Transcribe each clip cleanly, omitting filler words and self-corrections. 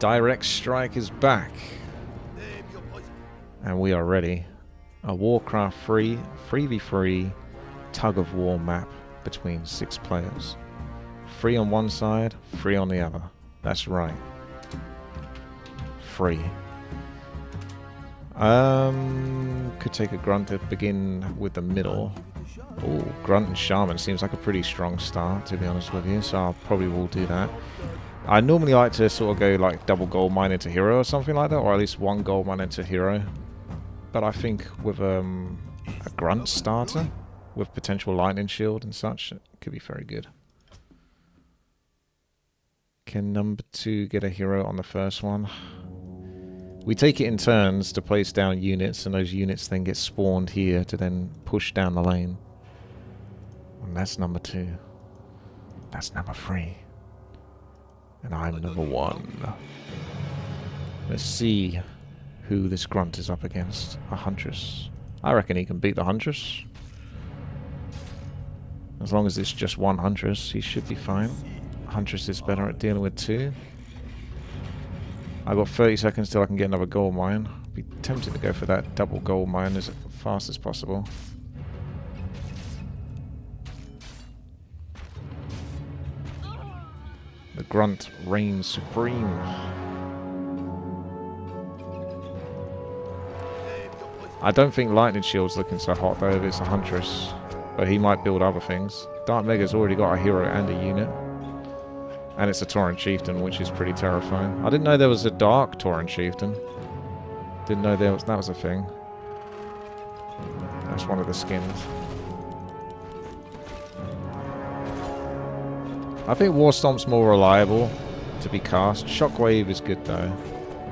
Direct Stike is back. And we are ready. A Warcraft 3 3v3 tug-of-war map between 6 players. 3 on one side, 3 on the other. That's right. 3. Could take a grunt to begin with the middle. Oh, grunt and shaman seems like a pretty strong start, to be honest with you, so I probably will do that. I normally like to sort of go like double gold mine into hero or something like that, or at least 1 gold mine into hero. But I think with a grunt starter with potential lightning shield and such, it could be very good. Can number 2 get a hero on the first one? We take it in turns to place down units, and those units then get spawned here to then push down the lane. And that's number 2. That's number 3. And I'm number 1. Let's see who this grunt is up against. A huntress. I reckon he can beat the huntress. As long as it's just 1 huntress, he should be fine. Huntress is better at dealing with 2. I've got 30 seconds till I can get another gold mine. I'd be tempted to go for that double gold mine as fast as possible. The grunt reigns supreme. I don't think lightning shield's looking so hot though if it's a huntress, but he might build other things. Dark Mega's already got a hero and a unit. And it's a Tauren Chieftain, which is pretty terrifying. I didn't know there was a Dark Tauren Chieftain. Didn't know that was a thing. That's one of the skins. I think Warstomp's more reliable to be cast. Shockwave is good though,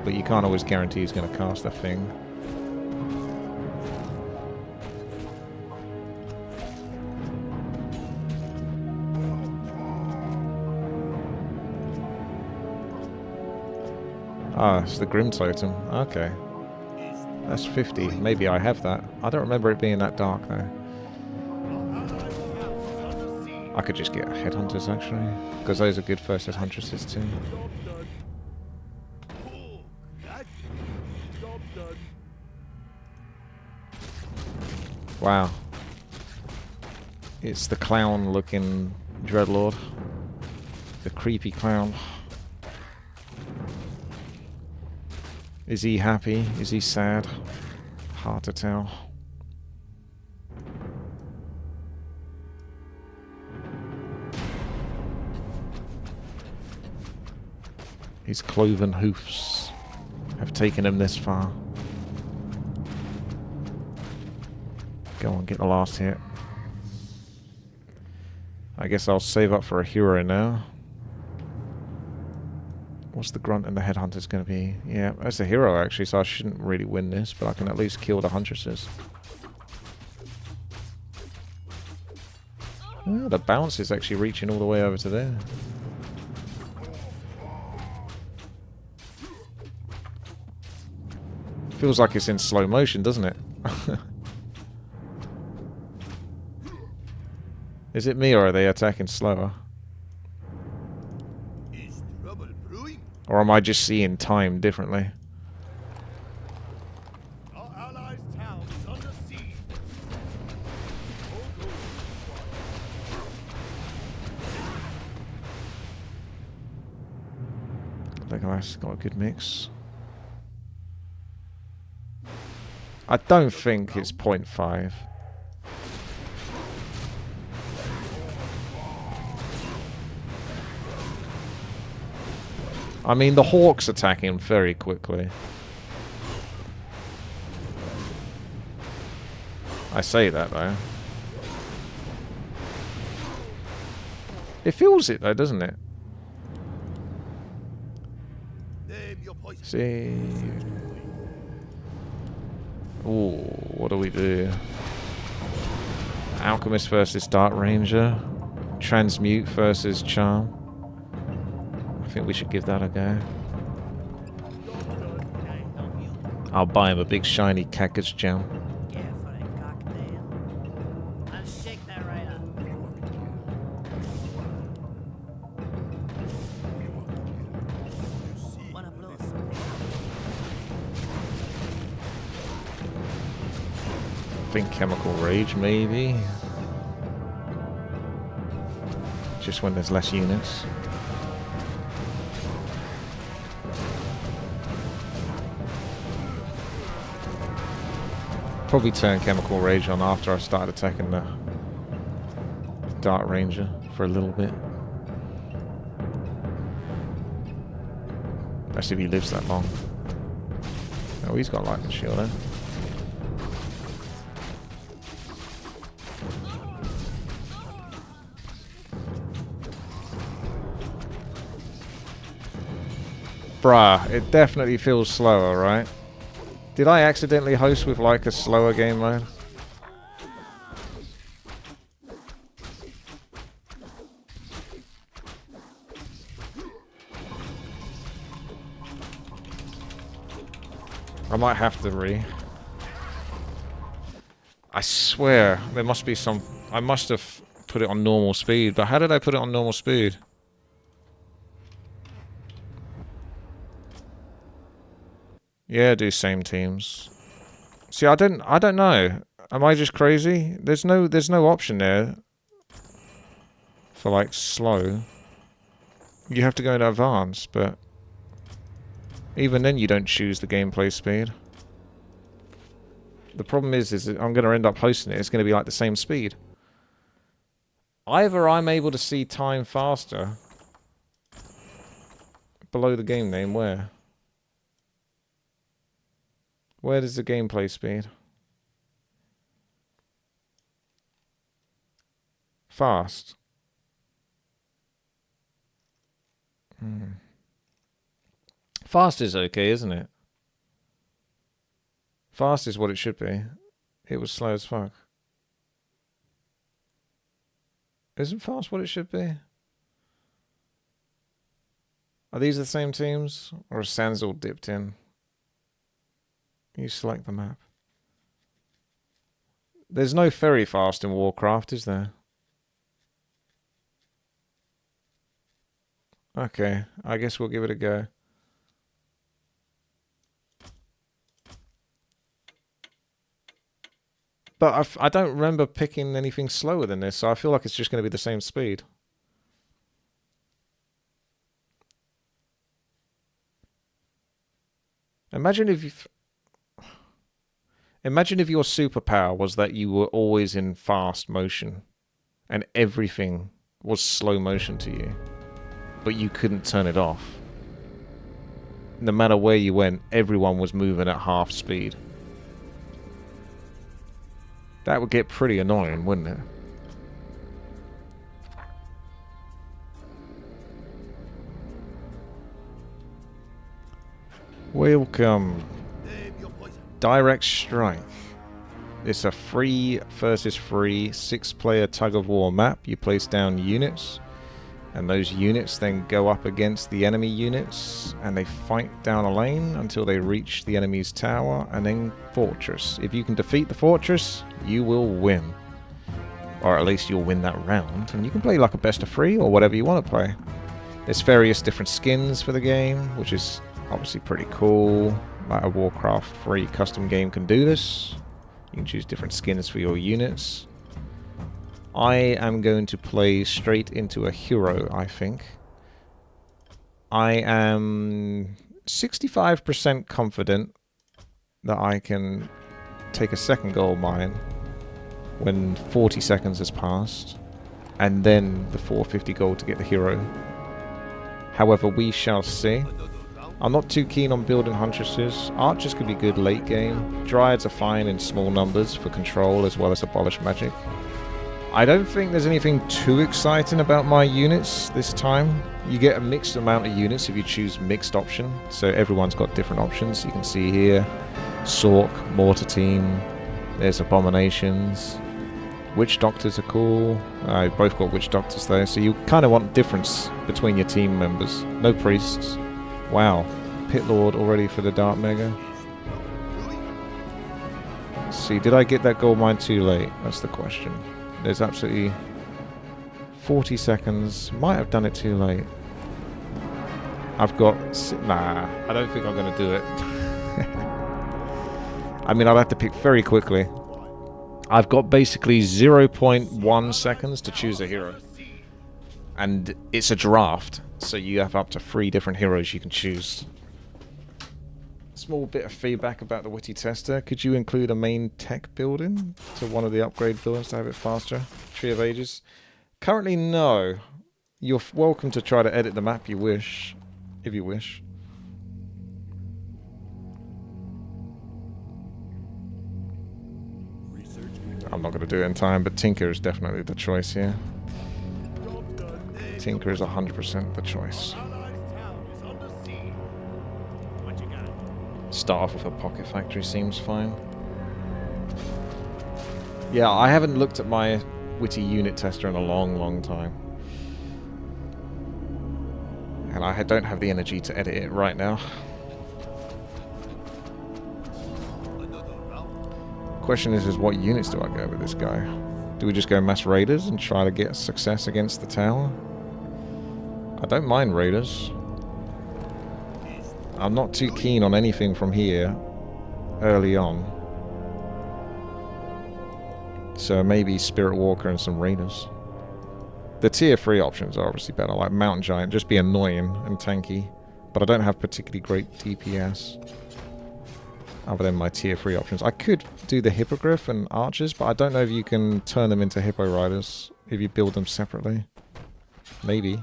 but you can't always guarantee he's going to cast a thing. Ah, it's the Grim Totem. Okay. That's 50. Maybe I have that. I don't remember it being that dark, though. I could just get Headhunters, actually. Because those are good versus Huntresses, too. Wow. It's the clown-looking Dreadlord. The creepy clown. Is he happy? Is he sad? Hard to tell. His cloven hoofs have taken him this far. Go on, get the last hit. I guess I'll save up for a hero now. What's the grunt and the headhunter's going to be? Yeah, that's a hero actually, so I shouldn't really win this, but I can at least kill the huntresses. Oh, the bounce is actually reaching all the way over to there. Feels like it's in slow motion, doesn't it? Is it me or are they attacking slower? Or am I just seeing time differently? Our allies' town is under siege. Legolas got a good mix. I don't think it's 0.5. I mean, the Hawk's attacking very quickly. I say that, though. It feels it, though, doesn't it? See... Ooh, what do we do? Alchemist versus Dark Ranger. Transmute versus Charm. I think we should give that a go. I'll buy him a big shiny cactus gem. think Chemical Rage, maybe. Just when there's less units. Probably turn Chemical Rage on after I started attacking the Dark Ranger for a little bit. That's if he lives that long. Oh, he's got lightning shield then. Bruh, it definitely feels slower, right? Did I accidentally host with like a slower game mode? I might have to I swear, there must be some... I must have put it on normal speed, but how did I put it on normal speed? Yeah, do same teams. See, I don't know. Am I just crazy? There's no option there for like slow. You have to go into advanced, but even then you don't choose the gameplay speed. The problem is I'm going to end up hosting it. It's going to be like the same speed. Either I'm able to see time faster below the game name. Where? Where does the gameplay speed? Fast. Fast is okay, isn't it? Fast is what it should be. It was slow as fuck. Isn't fast what it should be? Are these the same teams? Or is Sans all dipped in? You select the map. There's no ferry fast in Warcraft, is there? Okay, I guess we'll give it a go. But I don't remember picking anything slower than this, so I feel like it's just going to be the same speed. Imagine if your superpower was that you were always in fast motion and everything was slow motion to you, but you couldn't turn it off. No matter where you went, everyone was moving at half speed. That would get pretty annoying, wouldn't it? Welcome. Direct Stike. It's a free versus free 6-player tug-of-war map. You place down units, and those units then go up against the enemy units, and they fight down a lane until they reach the enemy's tower, and then fortress. If you can defeat the fortress, you will win. Or at least you'll win that round, and you can play like a best of 3 or whatever you want to play. There's various different skins for the game, which is obviously pretty cool. Like a Warcraft 3 custom game can do this. You can choose different skins for your units. I am going to play straight into a hero, I think. I am 65% confident that I can take a second gold mine when 40 seconds has passed, and then the 450 gold to get the hero. However, we shall see. I'm not too keen on building Huntresses. Archers could be good late game. Dryads are fine in small numbers for control as well as abolish magic. I don't think there's anything too exciting about my units this time. You get a mixed amount of units if you choose mixed option. So everyone's got different options. You can see here, Sork, Mortar Team, there's Abominations. Witch Doctors are cool. I both got Witch Doctors though, so you kind of want difference between your team members. No priests. Wow, Pit Lord already for the Dark Mega. Let's see, did I get that gold mine too late? That's the question. There's absolutely 40 seconds. Might have done it too late. I've got... Nah, I don't think I'm going to do it. I mean, I'll have to pick very quickly. I've got basically 0.1 seconds to choose a hero. And it's a draft, so you have up to 3 different heroes you can choose. Small bit of feedback about the Witty Tester. Could you include a main tech building to one of the upgrade buildings to have it faster? Tree of Ages? Currently, no. You're welcome to try to edit the map if you wish. I'm not going to do it in time, but Tinker is definitely the choice here. Tinker is 100% the choice. Start off with a pocket factory seems fine. Yeah, I haven't looked at my Witty unit tester in a long time. And I don't have the energy to edit it right now. Question is what units do I go with this guy? Do we just go mass raiders and try to get success against the tower? I don't mind raiders. I'm not too keen on anything from here early on. So maybe Spirit Walker and some raiders. The tier 3 options are obviously better, like Mountain Giant, just be annoying and tanky. But I don't have particularly great DPS. Other than my tier 3 options. I could do the Hippogriff and Archers, but I don't know if you can turn them into Hippo Riders if you build them separately. Maybe.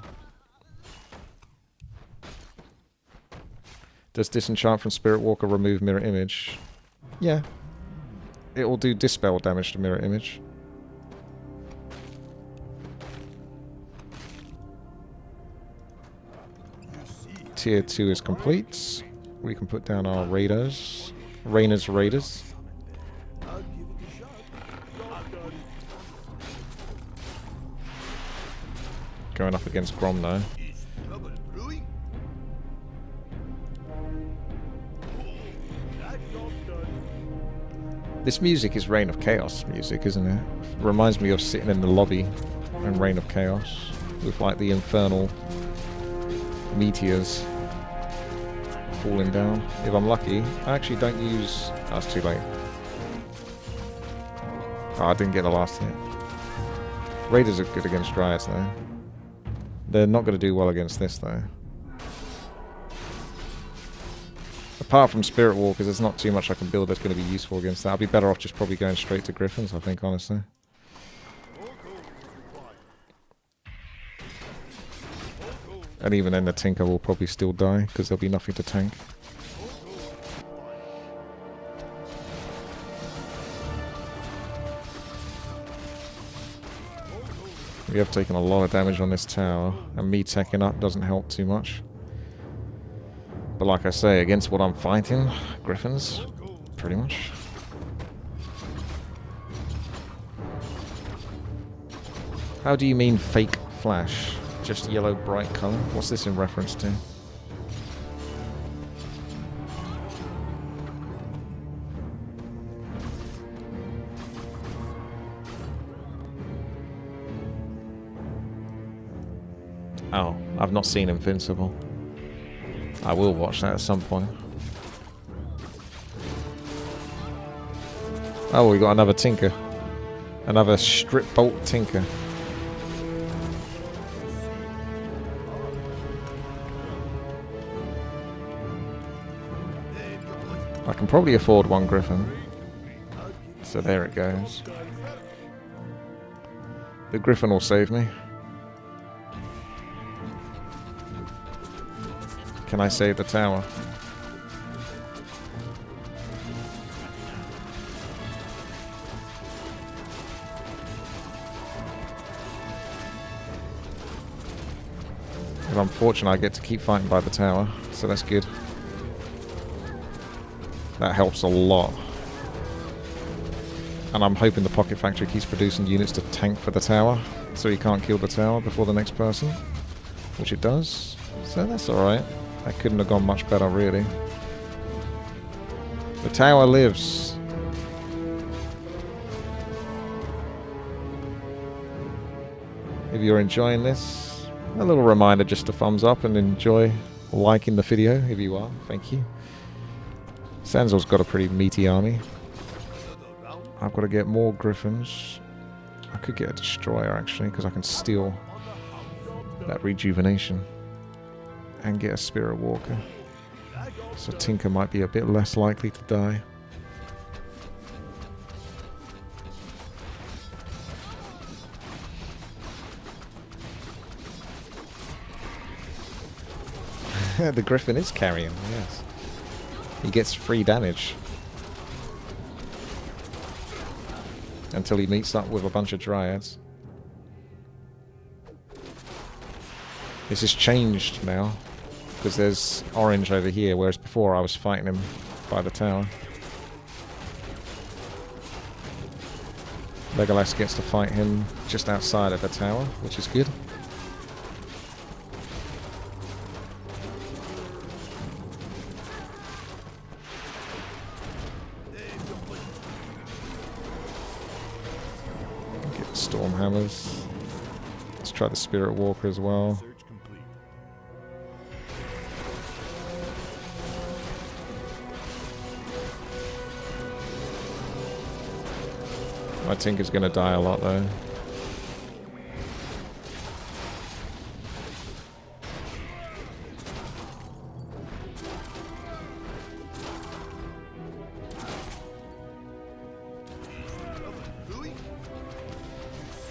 Does Disenchant from Spirit Walker remove Mirror Image? Yeah. It will do Dispel damage to Mirror Image. Tier 2 is complete. We can put down our Raiders. Rainer's Raiders. Going up against Grom now. This music is Reign of Chaos music, isn't it? Reminds me of sitting in the lobby in Reign of Chaos with like the infernal meteors falling down. If I'm lucky, I actually don't use... Oh, that's too late. Oh, I didn't get the last hit. Raiders are good against Dryads though. They're not going to do well against this though. Apart from Spirit Walkers, there's not too much I can build that's going to be useful against that. I'll be better off just probably going straight to Griffins, I think, honestly. And even then the Tinker will probably still die, because there'll be nothing to tank. We have taken a lot of damage on this tower, and me teching up doesn't help too much. But like I say, against what I'm fighting, Griffins, pretty much. How do you mean fake flash? Just yellow bright colour? What's this in reference to? Oh, I've not seen Invincible. I will watch that at some point. Oh, we got another Tinker. Another Strip Bolt Tinker. I can probably afford one Griffin. So there it goes. The Griffin will save me. Can I save the tower? If I'm fortunate, I get to keep fighting by the tower, so that's good. That helps a lot. And I'm hoping the Pocket Factory keeps producing units to tank for the tower, so he can't kill the tower before the next person. Which it does. So that's alright. That couldn't have gone much better, really. The tower lives. If you're enjoying this, a little reminder just to thumbs up and enjoy liking the video, if you are. Thank you. Sansal's got a pretty meaty army. I've got to get more griffins. I could get a destroyer actually, because I can steal that rejuvenation and get a spirit walker. So Tinker might be a bit less likely to die. The Griffin is carrying, yes. He gets free damage. Until he meets up with a bunch of Dryads. This has changed now. Because there's orange over here, whereas before I was fighting him by the tower. Legolas gets to fight him just outside of the tower, which is good. Get the Stormhammers. Let's try the Spirit Walker as well. My Tinker's gonna die a lot though.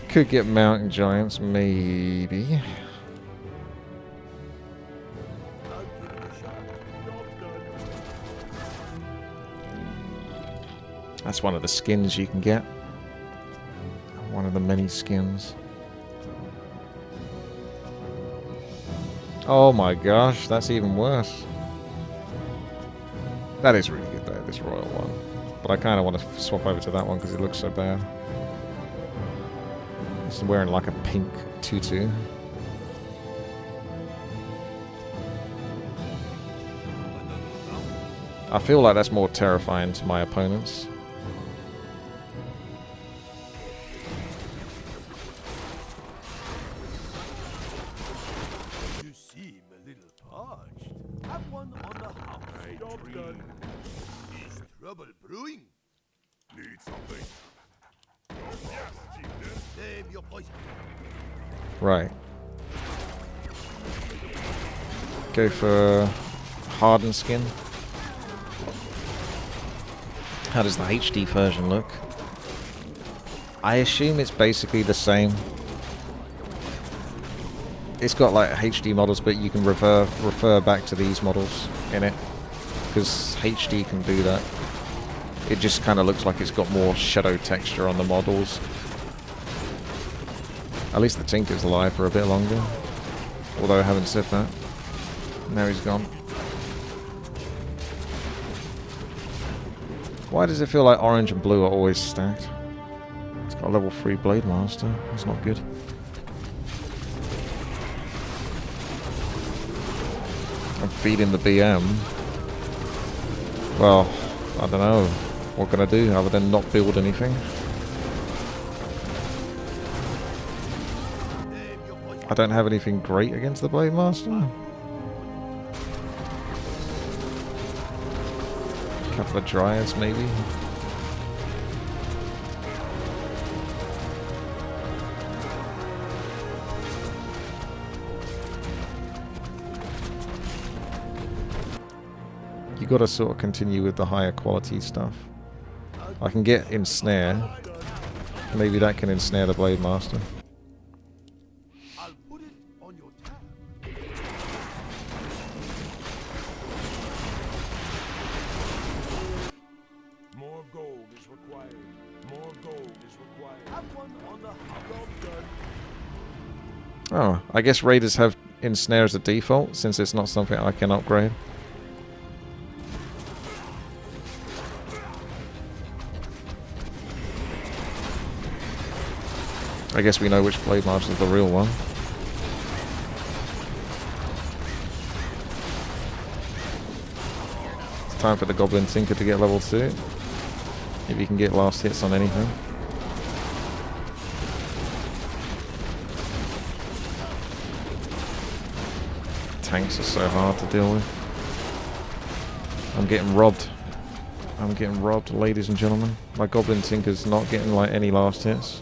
Could get mountain giants, maybe. That's one of the skins you can get. One of the many skins. Oh my gosh, that's even worse. That is really good though, this royal one. But I kind of want to swap over to that one because it looks so bad. He's wearing like a pink tutu. I feel like that's more terrifying to my opponents. Right. Go for hardened skin. How does the HD version look? I assume it's basically the same. It's got like HD models, but you can refer back to these models in it. Because HD can do that. It just kind of looks like it's got more shadow texture on the models. At least the Tinker's alive for a bit longer. Although I haven't said that. Now he's gone. Why does it feel like orange and blue are always stacked? It's got a level 3 Blade Master. That's not good. I'm feeding the BM. Well, I don't know. What can I do other than not build anything? I don't have anything great against the Blade Master. A couple of Dryads, maybe. You gotta sort of continue with the higher quality stuff. I can get Ensnare. Maybe that can ensnare the Blade Master. Oh, I guess Raiders have Ensnare as a default, since it's not something I can upgrade. I guess we know which Blade Master is the real one. It's time for the Goblin Tinker to get level 2. If you can get last hits on anything. Tanks are so hard to deal with. I'm getting robbed. I'm getting robbed, ladies and gentlemen. My Goblin Tinker's not getting like any last hits.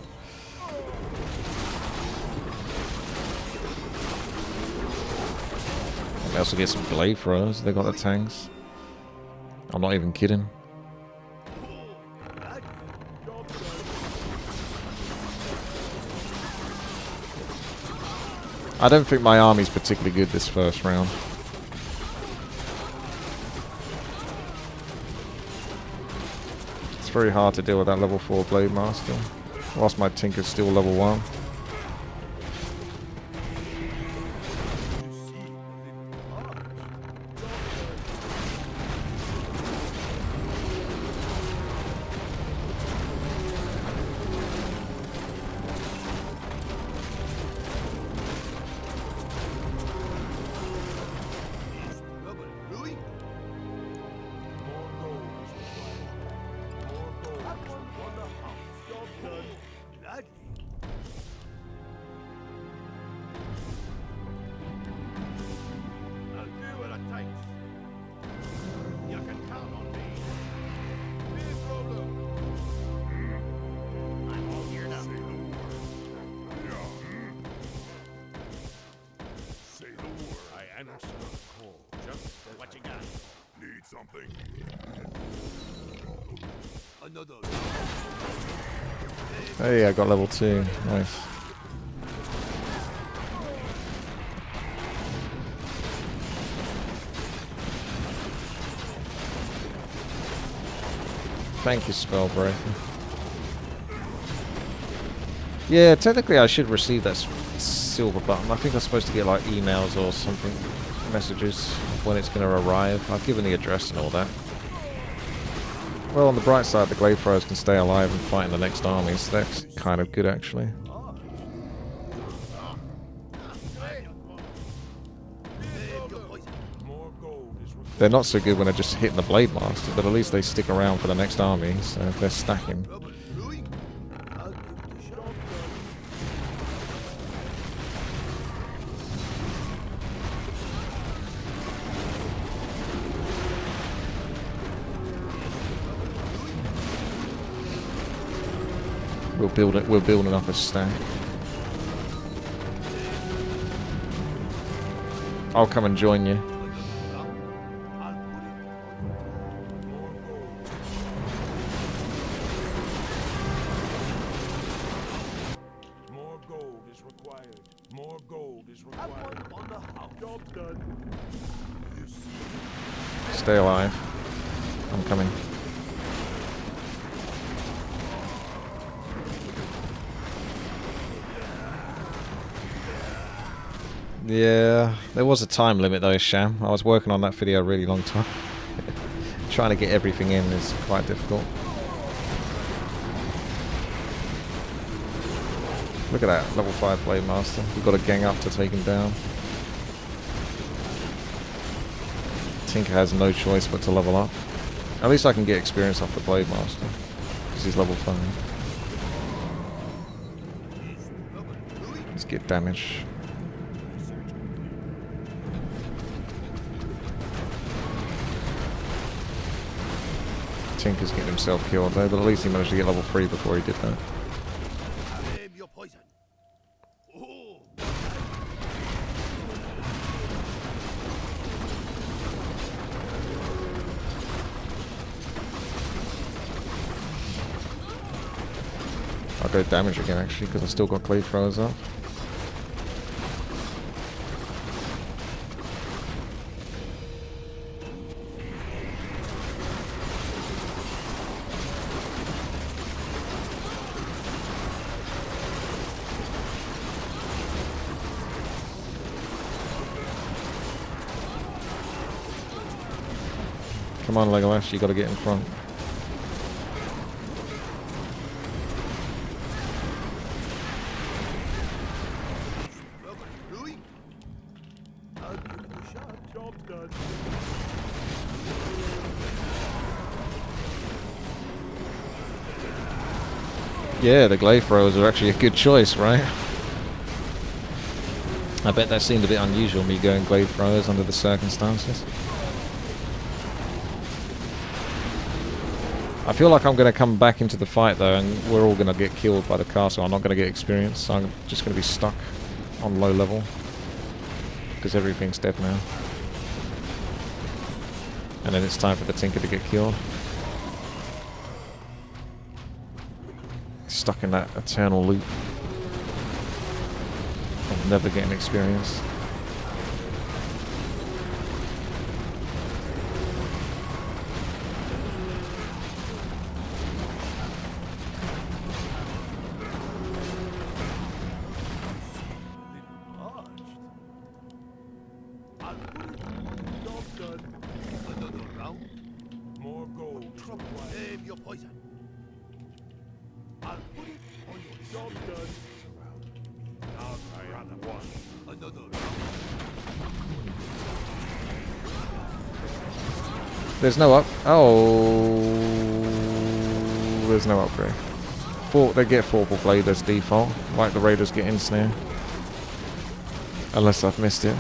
They also get some blade throwers. They got the tanks. I'm not even kidding. I don't think my army's particularly good this first round. It's very hard to deal with that level 4 Blade Master, whilst my Tinker's still level 1. Hey, I got level 2. Nice. Thank you, Spellbreaker. Yeah, technically I should receive that silver button. I think I'm supposed to get like emails or something, messages when it's going to arrive. I've given the address and all that. Well, on the bright side, the Glade Throwers can stay alive and fight in the next army, so that's kind of good, actually. They're not so good when they're just hitting the Blade Master, but at least they stick around for the next army, so if they're stacking. We're building up a stack. I'll come and join you. More gold is required. More gold is required. On the house. Job done. Stay alive. I'm coming. Yeah, there was a time limit though, Sham. I was working on that video a really long time. Trying to get everything in is quite difficult. Look at that, level 5 Blade Master. You've got to gang up to take him down. Tinker has no choice but to level up. At least I can get experience off the Blade Master, because he's level 5. Let's get damage. Tinker's getting himself killed though, but at least he managed to get level 3 before he did that. I'll go damage again actually, because I still got Clay Throwers up. Come on, Legolas, you gotta get in front. Yeah, the Glade Throwers are actually a good choice, right? I bet that seemed a bit unusual, me going Glade Throwers under the circumstances. I feel like I'm going to come back into the fight though, and we're all going to get killed by the castle. I'm not going to get experience, so I'm just going to be stuck on low level. Because everything's dead now. And then it's time for the Tinker to get killed. Stuck in that eternal loop of never getting experience. There's no up. Oh, there's no upgrade. They get Forkful Blade as default, like the Raiders get Ensnare. Unless I've missed it.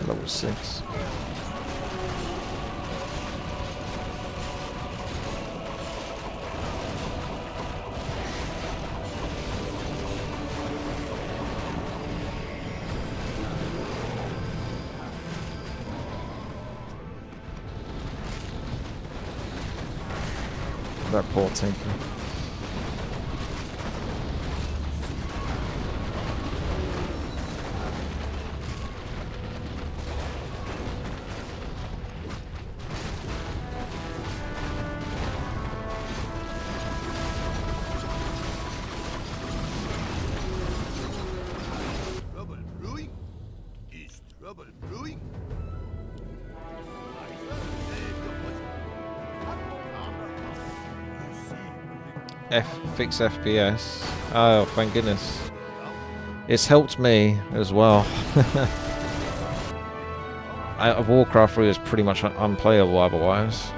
Level 6. That poor Tinker. Fix FPS. Oh, thank goodness. It's helped me as well. Warcraft 3 is pretty much unplayable otherwise.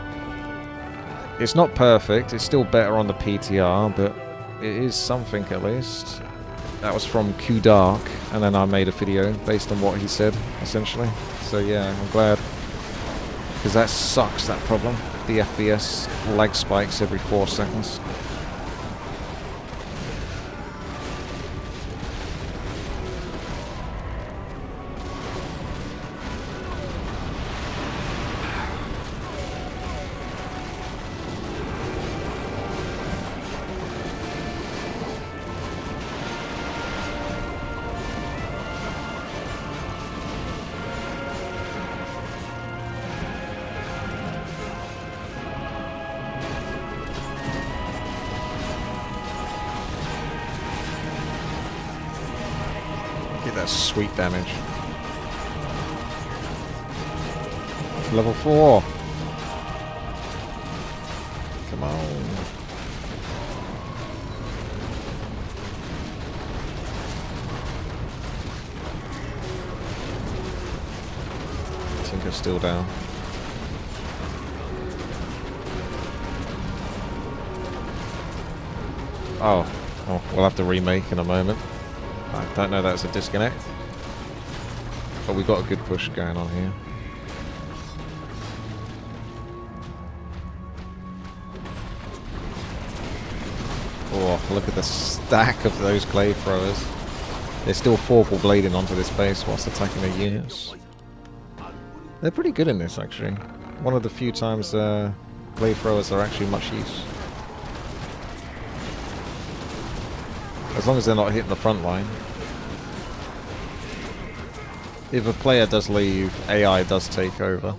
It's not perfect, it's still better on the PTR, but it is something at least. That was from Q Dark, and then I made a video based on what he said, essentially. So yeah, I'm glad. Because that sucks, that problem. The FPS lag spikes every 4 seconds. That sweet damage. Level 4. Come on. Tinker's still down. Oh, we'll have to remake in a moment. I don't know that's a disconnect, but we got a good push going on here. Oh, look at the stack of those glaive throwers. They're still Forkful blading onto this base whilst attacking their units. They're pretty good in this, actually. One of the few times glaive throwers are actually much use. As long as they're not hitting the front line. If a player does leave, AI does take over.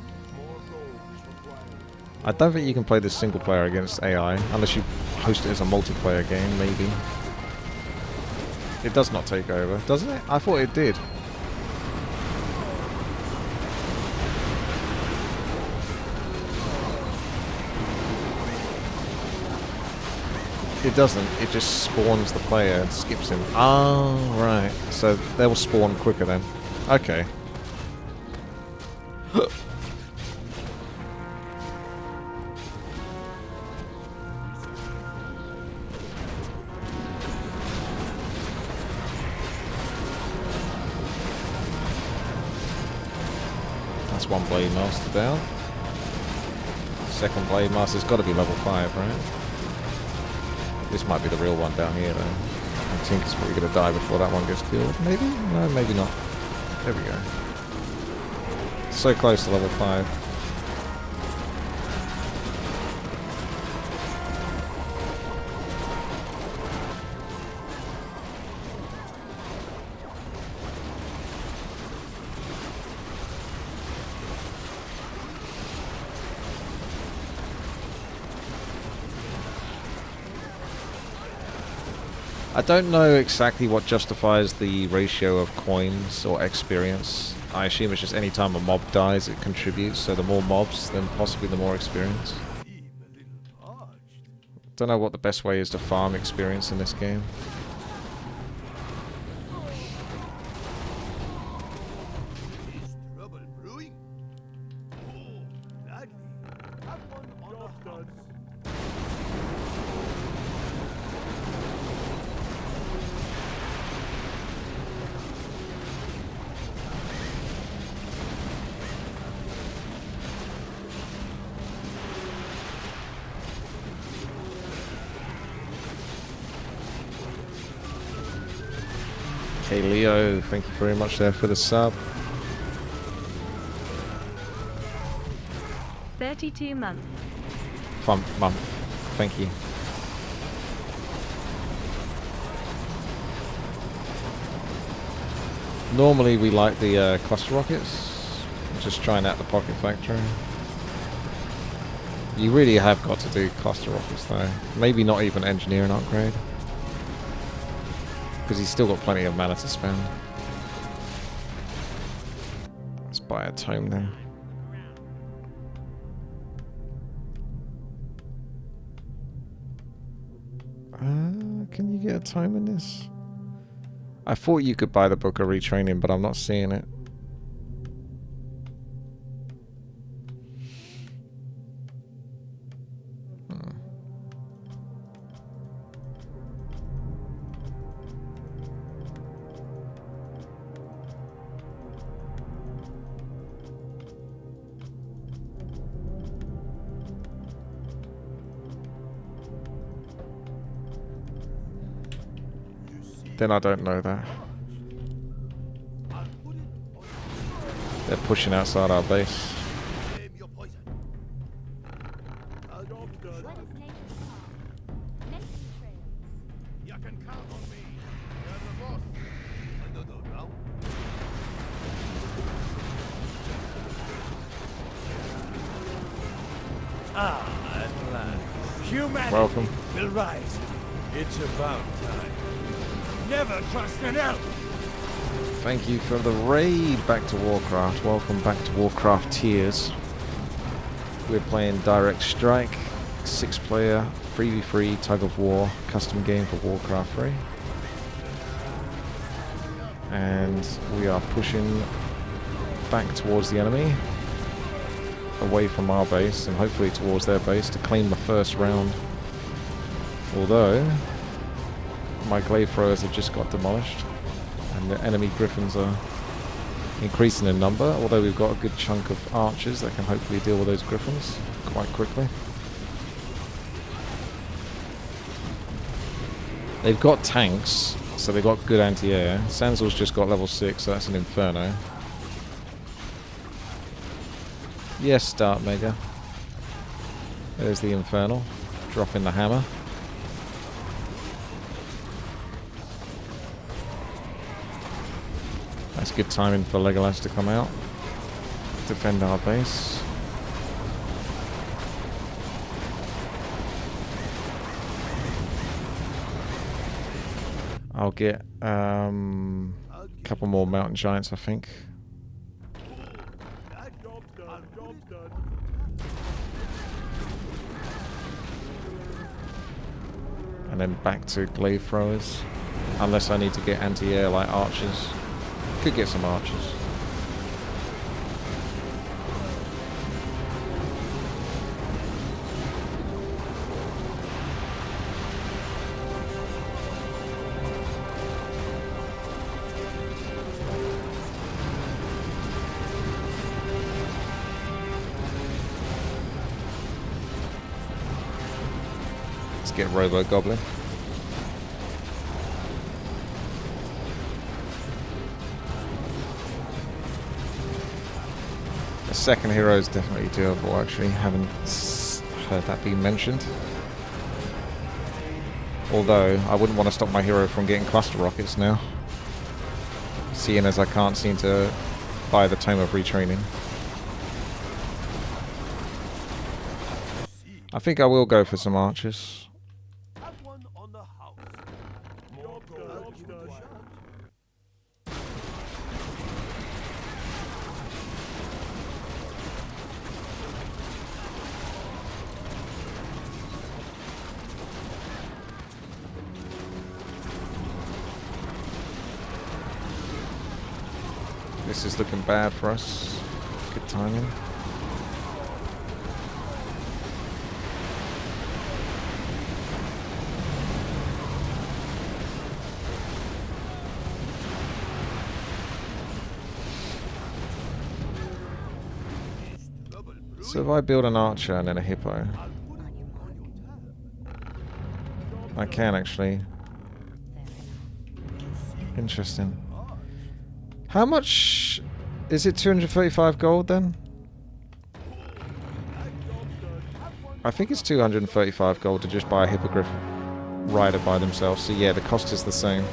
I don't think you can play this single player against AI, unless you host it as a multiplayer game, maybe. It does not take over, doesn't it? I thought it did. It doesn't. It just spawns the player and skips him. Oh, right. So they'll spawn quicker then. Okay. That's one Blade Master down. Second Blade Master's got to be level 5, right? This might be the real one down here, though. I think it's probably going to die before that one gets killed. Maybe? No, maybe not. There we go. So close to level 5. I don't know exactly what justifies the ratio of coins or experience. I assume it's just any time a mob dies it contributes, so the more mobs, then possibly the more experience. Don't know what the best way is to farm experience in this game. Hey Leo, thank you very much there for the sub. 32 months. Month. Thank you. Normally we like the cluster rockets. Just trying out the pocket factory. You really have got to do cluster rockets though. Maybe not even engineering upgrade. Because he's still got plenty of mana to spend. Let's buy a tome now. Can you get a tome in this? I thought you could buy the Book of Retraining, but I'm not seeing it. Then I don't know that. They're pushing outside our base. Ah, at last. Humanity Welcome. will rise. It's about time. Never trust an elf. Thank you for the raid back to Warcraft. Welcome back to Warcraft Tiers. We're playing Direct Stike, 6-player, 3v3 tug of war, custom game for Warcraft 3. And we are pushing back towards the enemy, away from our base, and hopefully towards their base to claim the first round. Although my glaive throwers have just got demolished and the enemy griffins are increasing in number, although we've got a good chunk of archers that can hopefully deal with those griffins quite quickly. They've got tanks, so they've got good anti-air. Sansal's just got level 6, so that's an Inferno. Yes, start Mega. There's the Infernal, dropping the hammer. That's good timing for Legolas to come out, defend our base. I'll get a couple more mountain giants, I think. Job done. Job done. And then back to glaive throwers. Unless I need to get anti-air like archers. Could get some archers. Let's get Robo Goblin. The second hero is definitely doable, actually. Haven't heard that being mentioned. Although, I wouldn't want to stop my hero from getting cluster rockets now. Seeing as I can't seem to buy the Tome of Retraining. I think I will go for some archers. Have one on the house. More gold is required. This is looking bad for us. Good timing. So if I build an archer and then a hippo, I can actually. Interesting. How much is it? 235 gold then? I think it's 235 gold to just buy a hippogriff rider by themselves. So yeah, the cost is the same.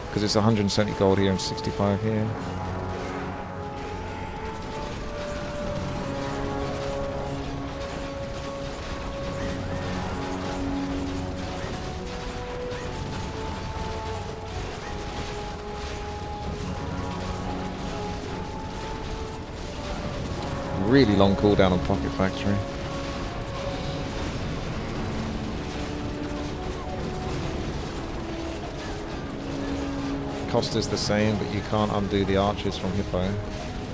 Because it's 170 gold here and 65 here. Really long cooldown on Pocket Factory. Cost is the same, but you can't undo the archers from Hippo.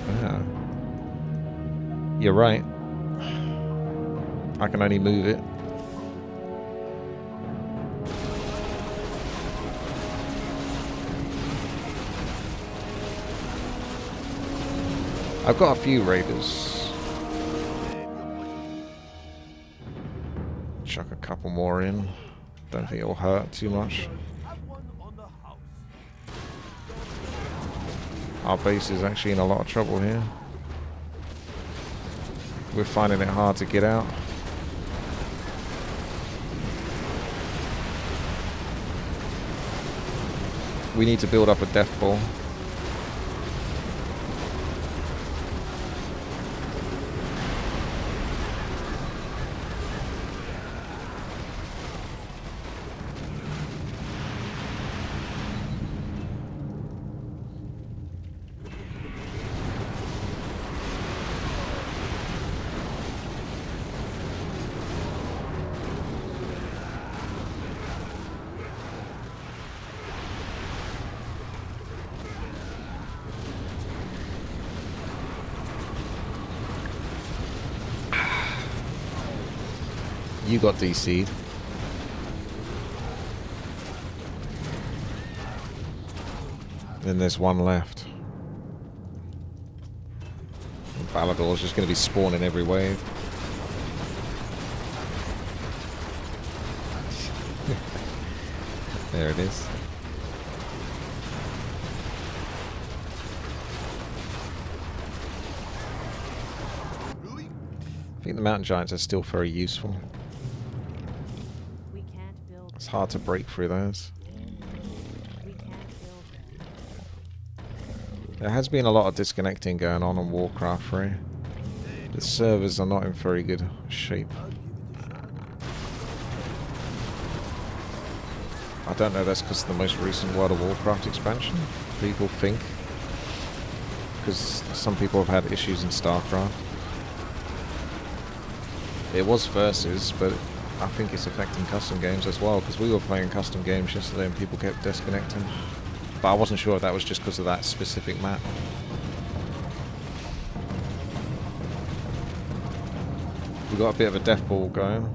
Yeah. You're right. I can only move it. I've got a few raiders. Chuck a couple more in. Don't think it'll hurt too much. Our base is actually in a lot of trouble here. We're finding it hard to get out. We need to build up a death ball. You got DC'd. Then there's one left. Balador's just going to be spawning every wave. There it is. I think the mountain giants are still very useful. It's hard to break through those. There has been a lot of disconnecting going on Warcraft 3. The servers are not in very good shape. I don't know, that's because of the most recent World of Warcraft expansion. People think. Because some people have had issues in StarCraft. It was versus, but I think it's affecting custom games as well, because we were playing custom games yesterday and people kept disconnecting. But I wasn't sure if that was just because of that specific map. We got a bit of a death ball going.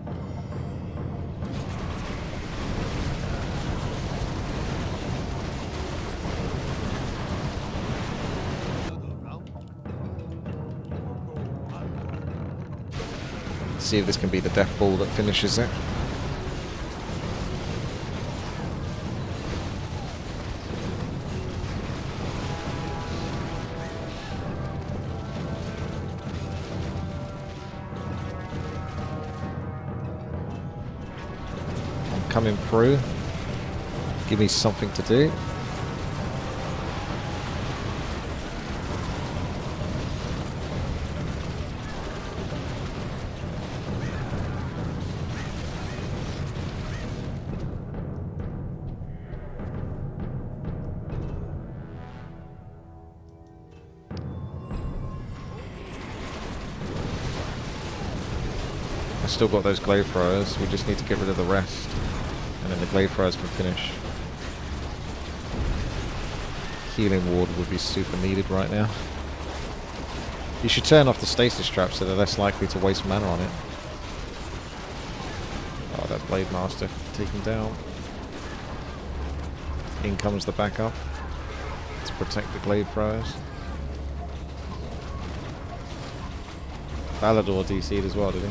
See if this can be the death ball that finishes it. I'm coming through. Give me something to do. Still got those glaive throwers, we just need to get rid of the rest, and then the glaive throwers can finish. Healing ward would be super needed right now. You should turn off the stasis trap so they're less likely to waste mana on it. Oh, that Blade Master taken down. In comes the backup to protect the glaive throwers. Balador DC'd as well, did he?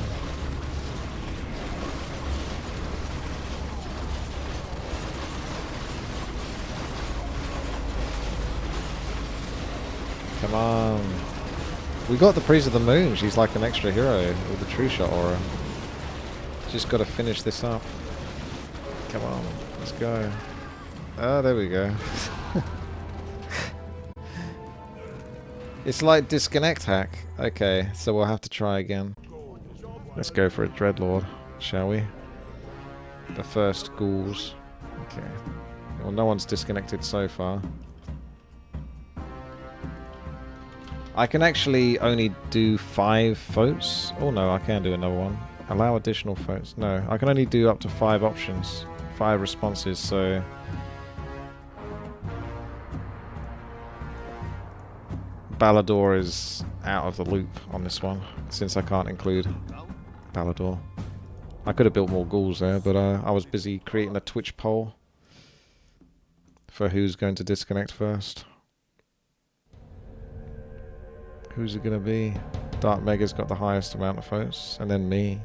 Come on. We got the Priest of the Moon. She's like an extra hero with the True Shot aura. Just got to finish this up. Come on. Let's go. Oh, there we go. It's like disconnect hack. Okay, so we'll have to try again. Let's go for a Dreadlord, shall we? The first ghouls. Okay. Well, no one's disconnected so far. I can actually only do 5 votes. Oh no, I can do another one. Allow additional votes. No, I can only do up to 5 options. 5 responses, so... Balador is out of the loop on this one, since I can't include Balador. I could have built more ghouls there, but I was busy creating a Twitch poll for who's going to disconnect first. Who's it going to be? Dark Mega's got the highest amount of votes, and then me.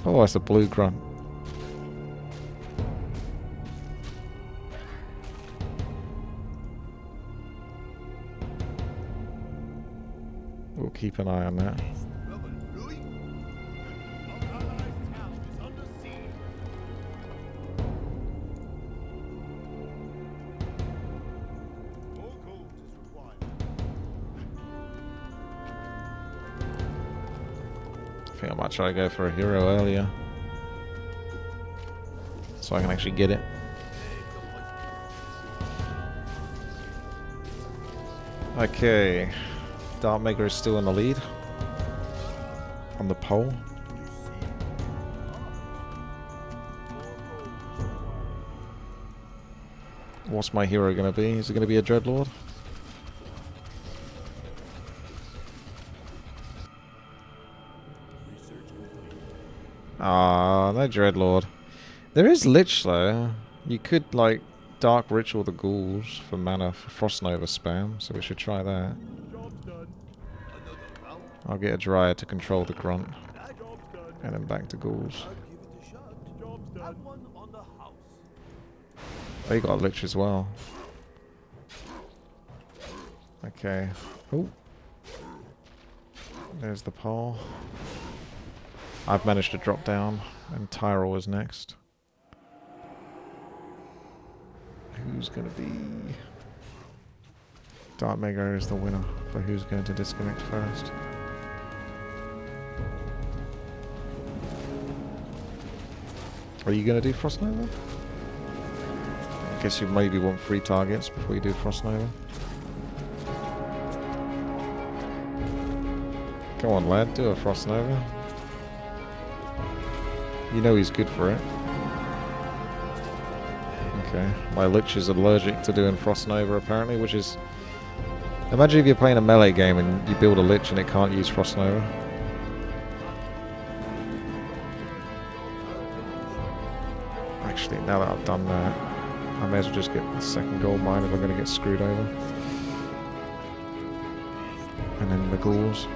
Oh, that's a blue grunt. We'll keep an eye on that. I think I might try to go for a hero earlier, so I can actually get it. Okay, Dark Mega is still in the lead on the poll. What's my hero going to be? Is it going to be a Dreadlord? Ah, no Dreadlord. There is Lich though. You could like Dark Ritual the ghouls for mana for Frost Nova spam, so we should try that. I'll get a Dryad to control the grunt. And then back to ghouls. Oh, you got a Lich as well. Okay. Oh. There's the pole. I've managed to drop down, and Tyrell is next. Who's going to be... Dark Mega is the winner for who's going to disconnect first. Are you going to do Frost Nova? I guess you maybe want 3 targets before you do Frost Nova. Come on, lad, do a Frost Nova. You know he's good for it. Okay, my Lich is allergic to doing Frost Nova apparently, which is... Imagine if you're playing a melee game and you build a Lich and it can't use Frost Nova. Actually, now that I've done that, I may as well just get the second gold mine if I'm going to get screwed over. And then the ghouls.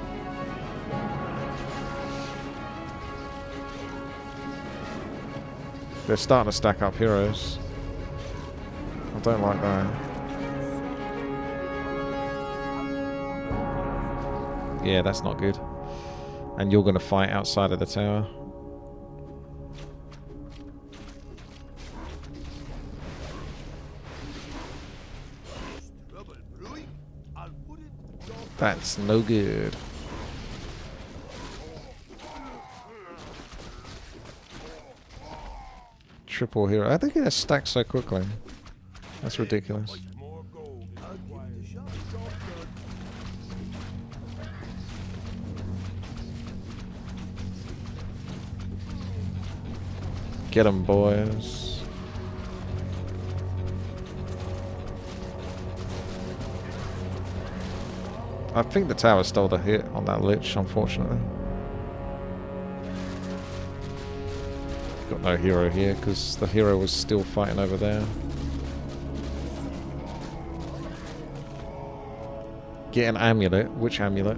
They're starting to stack up heroes. I don't like that. Yeah, that's not good. And you're going to fight outside of the tower. That's no good. Triple hero. I think it stacks so quickly. That's ridiculous. Get 'em, boys. I think the tower stole the hit on that Lich, unfortunately. Got no hero here because the hero was still fighting over there. Get an amulet. Which amulet?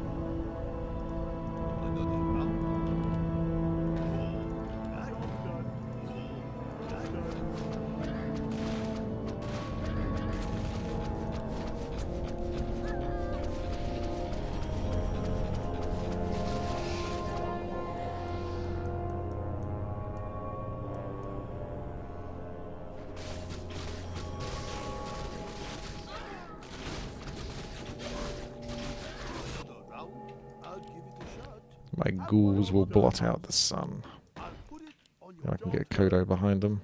My ghouls will blot out the sun. Now I can get Kodo behind them.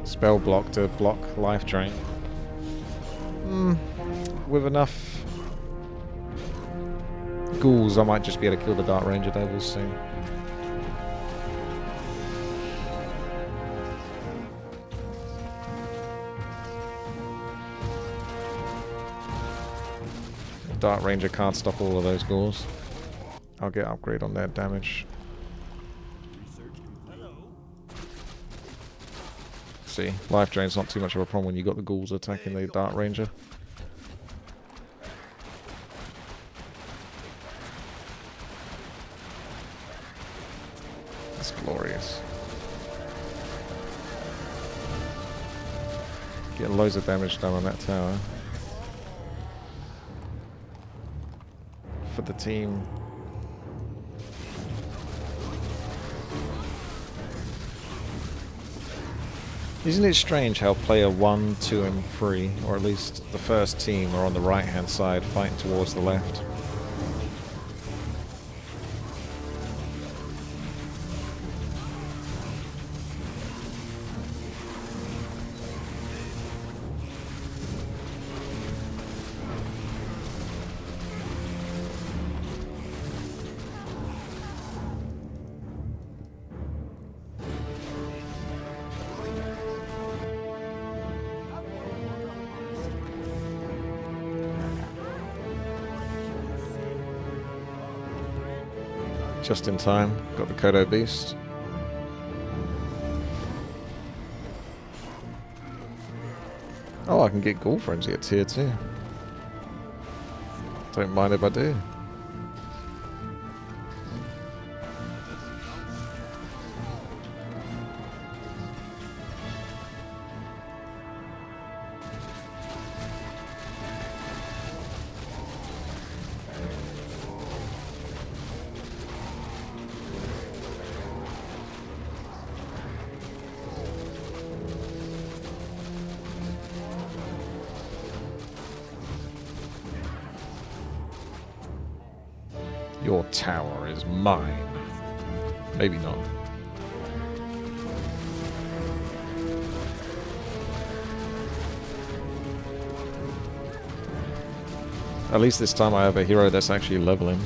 Spell block to block life drain. With enough ghouls, I might just be able to kill the Dark Ranger devils soon. The Dark Ranger can't stop all of those ghouls. I'll get upgrade on their damage. See, life drain's not too much of a problem when you got the ghouls attacking the Dark Ranger. That's glorious. Getting loads of damage done on that tower. For the team. Isn't it strange how player 1, 2 and 3, or at least the first team, are on the right hand side fighting towards the left? Just in time, got the Kodo Beast. Oh, I can get Ghoul Frenzy at tier 2. Don't mind if I do. Your tower is mine. Maybe not. At least this time I have a hero that's actually leveling.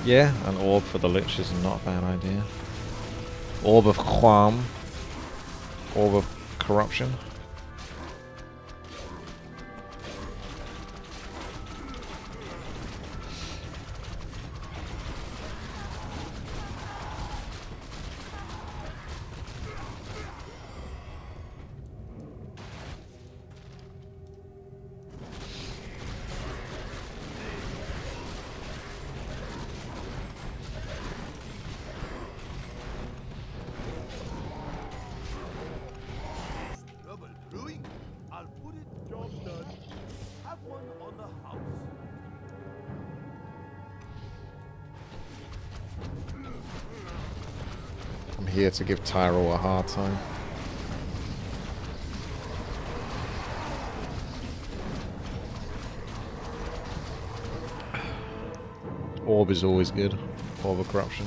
Yeah, an orb for the Lich is not a bad idea. Orb of Quam. Orb of Corruption. I'm here to give Tyrell a hard time. Orb is always good. Orb of Corruption.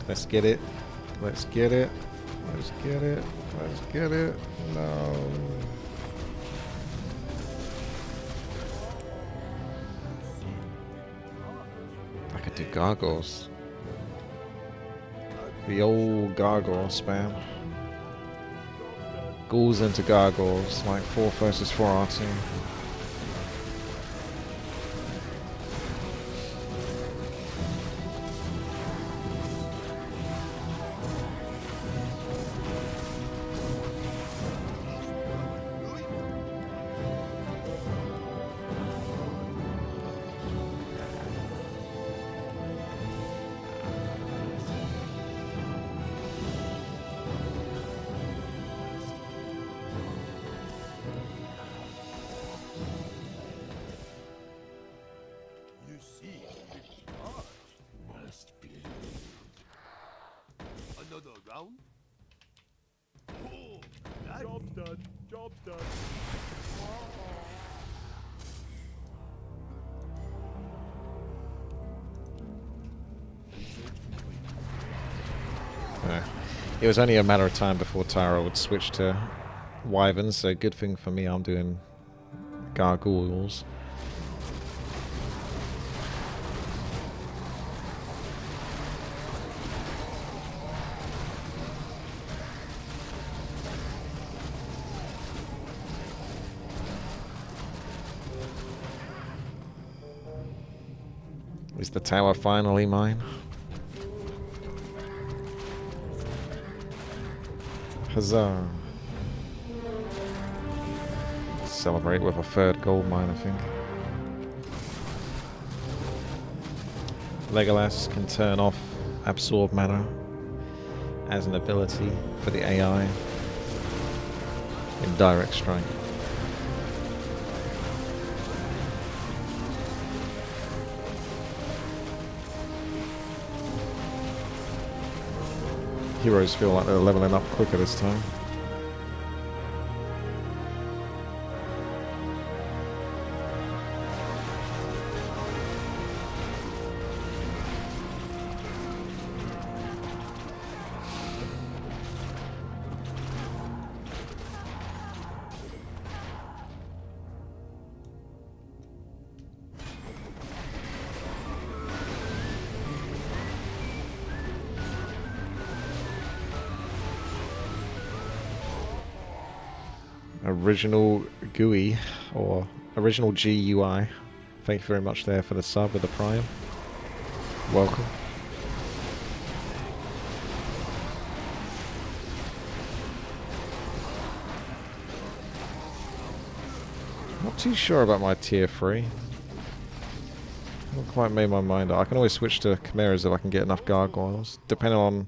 Let's get it. Let's get it. Let's get it. Let's get it. No. I could do gargoyles. The old gargoyle spam. Ghouls into gargoyles, like 4 versus 4 R2. Job's done. Job's done. It was only a matter of time before Tara would switch to Wyverns, so good thing for me I'm doing gargoyles. Is the tower finally mine? Huzzah! Celebrate with a 3rd gold mine, I think. Legolas can turn off Absorb Mana as an ability for the AI in Direct Strike. Heroes feel like they're leveling up quicker this time. Original GUI, or original GUI. Thank you very much there for the sub with the Prime. Welcome. Not too sure about my tier 3. Haven't quite made my mind up. I can always switch to chimeras if I can get enough gargoyles, depending on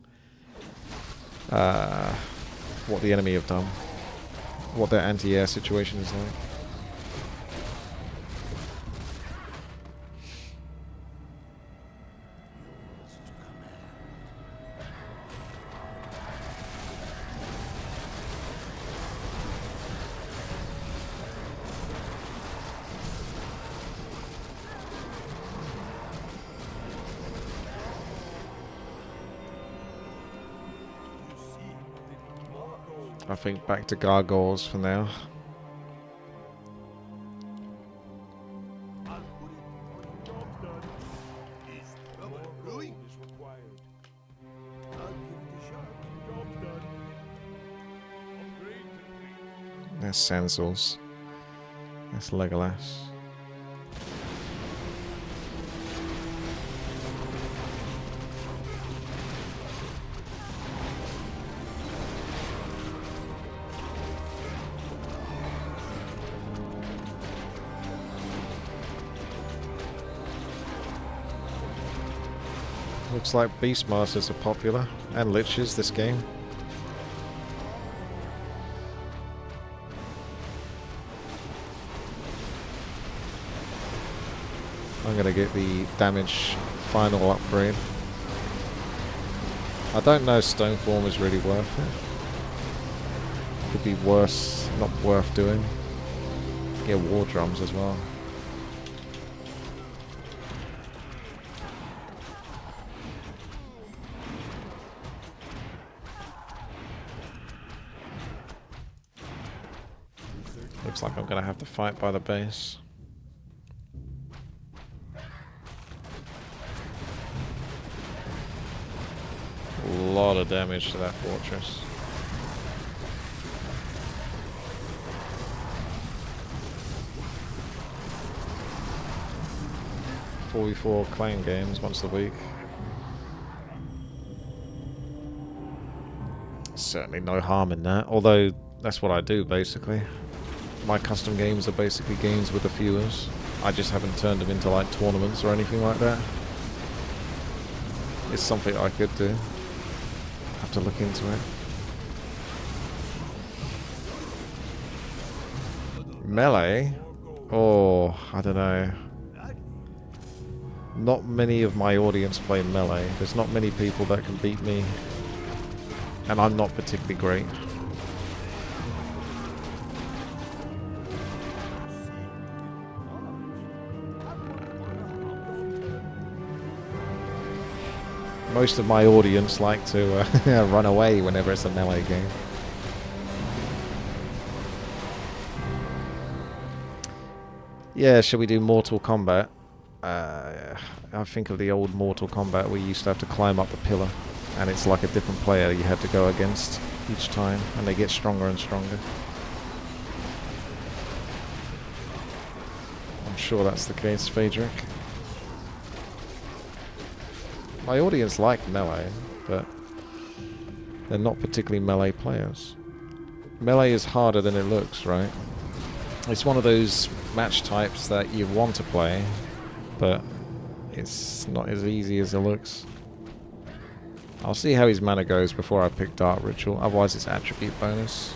what the enemy have done, what their anti-air situation is like. I think back to gargoyles for now. There's Sansals. That's Legolas. Looks like Beastmasters are popular, and Liches this game. I'm gonna get the damage final upgrade. I don't know if Stoneform is really worth it. Could be worse, not worth doing. Get War Drums as well. Looks like I'm gonna have to fight by the base. A lot of damage to that fortress. .44 clan games once a week. Certainly no harm in that, although that's what I do basically. My custom games are basically games with the viewers. I just haven't turned them into like tournaments or anything like that. It's something I could do. Have to look into it. Melee? Oh, I don't know. Not many of my audience play Melee. There's not many people that can beat me. And I'm not particularly great. Most of my audience like to run away whenever it's a melee game. Yeah, shall we do Mortal Kombat? I think of the old Mortal Kombat where you used to have to climb up the pillar, and it's like a different player you have to go against each time, and they get stronger and stronger. I'm sure that's the case, Phaedric. My audience like Melee, but they're not particularly Melee players. Melee is harder than it looks, right? It's one of those match types that you want to play, but it's not as easy as it looks. I'll see how his mana goes before I pick Dark Ritual, otherwise it's attribute bonus.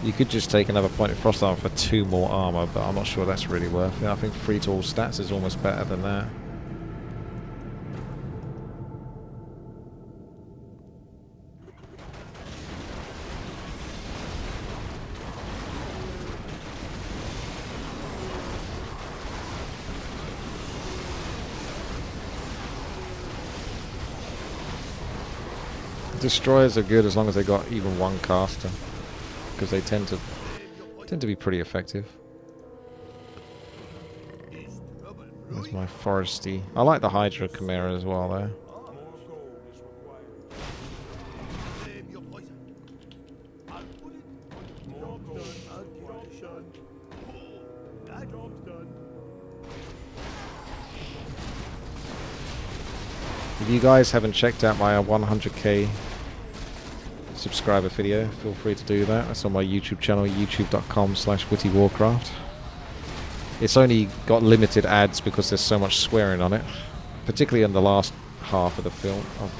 You could just take another point of Frost Armor for 2 more armor, but I'm not sure that's really worth it. I think 3 to all stats is almost better than that. Destroyers are good as long as they got even one caster, because they tend to be pretty effective. There's my Foresty. I like the Hydra Chimera as well, though. Job's done. If you guys haven't checked out my 100k subscriber video, feel free to do that. That's on my YouTube channel, youtube.com/WTiiWarcraft. It's only got limited ads because there's so much swearing on it, particularly in the last half of the film, of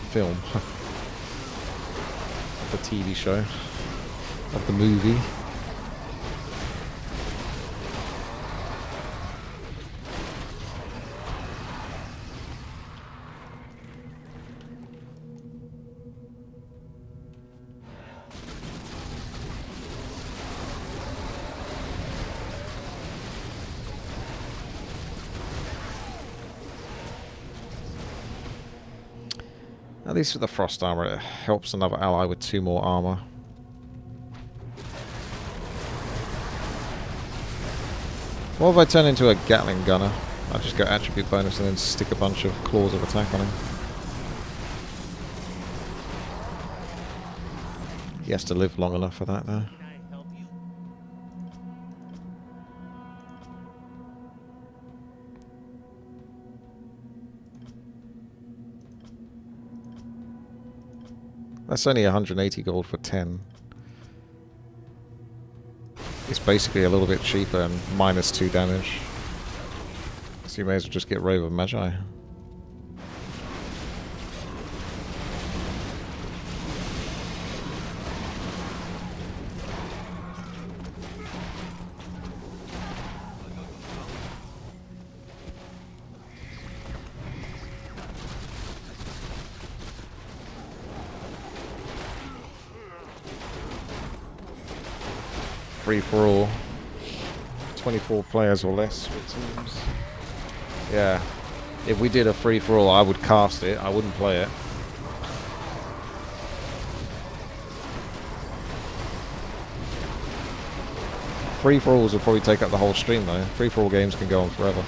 the TV show, of the movie. At least with the frost armor, it helps another ally with 2 more armor. What if I turn into a Gatling gunner? I just go attribute bonus and then stick a bunch of claws of attack on him. He has to live long enough for that, though. That's only 180 gold for 10. It's basically a little bit cheaper and -2 damage. So you may as well just get Rave of Magi. Free for all. 24 players or less for teams. Yeah. If we did a free for all, I would cast it. I wouldn't play it. Free for alls will probably take up the whole stream though. Free for all games can go on forever.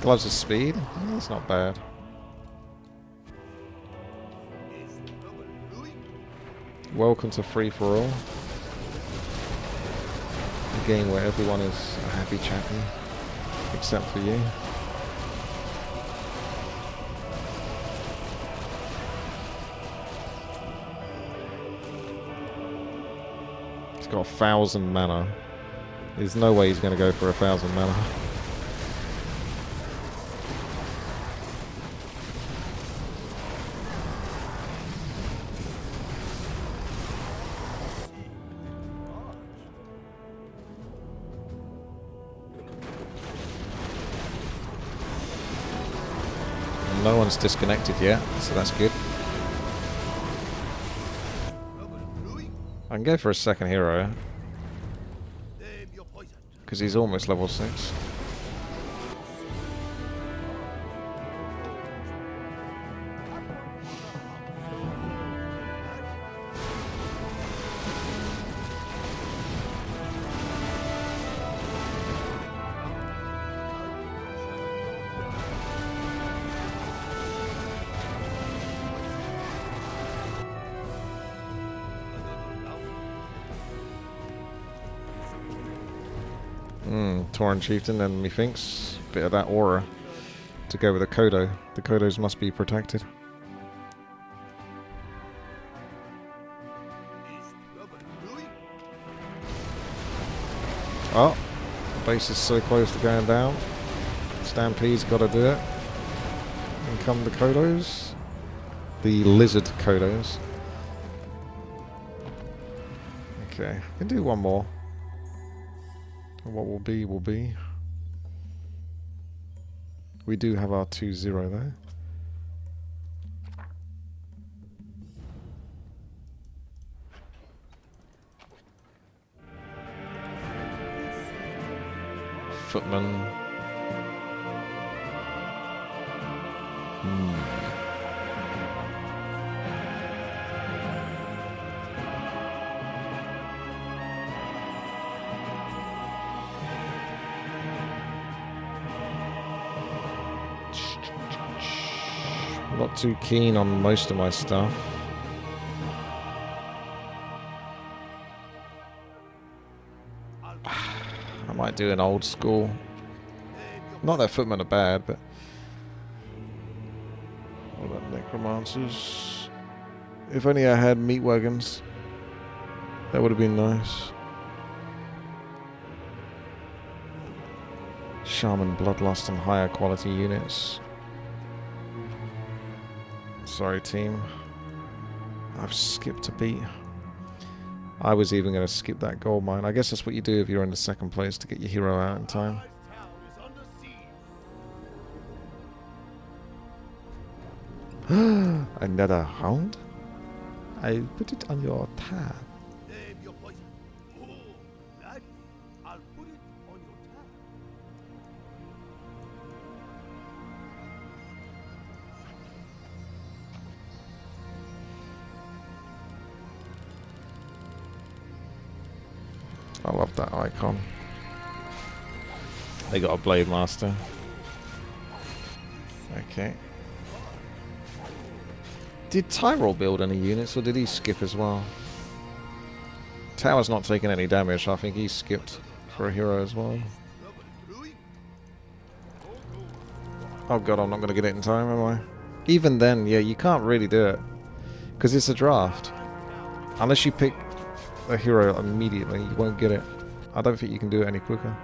Gloves of Speed? That's not bad. Welcome to Free for All. A game where everyone is a happy chappy, except for you. He's got 1,000 mana. There's no way he's going to go for 1,000 mana. No one's disconnected yet, so that's good. I can go for a second hero, because he's almost level 6. Tauren Chieftain, then methinks bit of that aura to go with a Kodo. The Kodos must be protected. Oh, the base is so close to going down. Stampede's got to do it. In come the Kodos. The lizard Kodos. Okay, can do one more. What will be, will be. We do have our 2-0 there. Footman. Not too keen on most of my stuff. I might do an old school. Not that footmen are bad, but... What about necromancers? If only I had meat wagons. That would have been nice. Shaman Bloodlust and higher quality units. Sorry, team. I've skipped a beat. I was even going to skip that gold mine. I guess that's what you do if you're in the second place to get your hero out in time. Another hound? I put it on your tab. I love that icon. They got a Blade Master. Okay. Did Tyrol build any units, or did he skip as well? Tower's not taking any damage, so I think he skipped for a hero as well. Oh god, I'm not going to get it in time, am I? Even then, yeah, you can't really do it. Because it's a draft. Unless you pick a hero immediately, you won't get it. I don't think you can do it any quicker.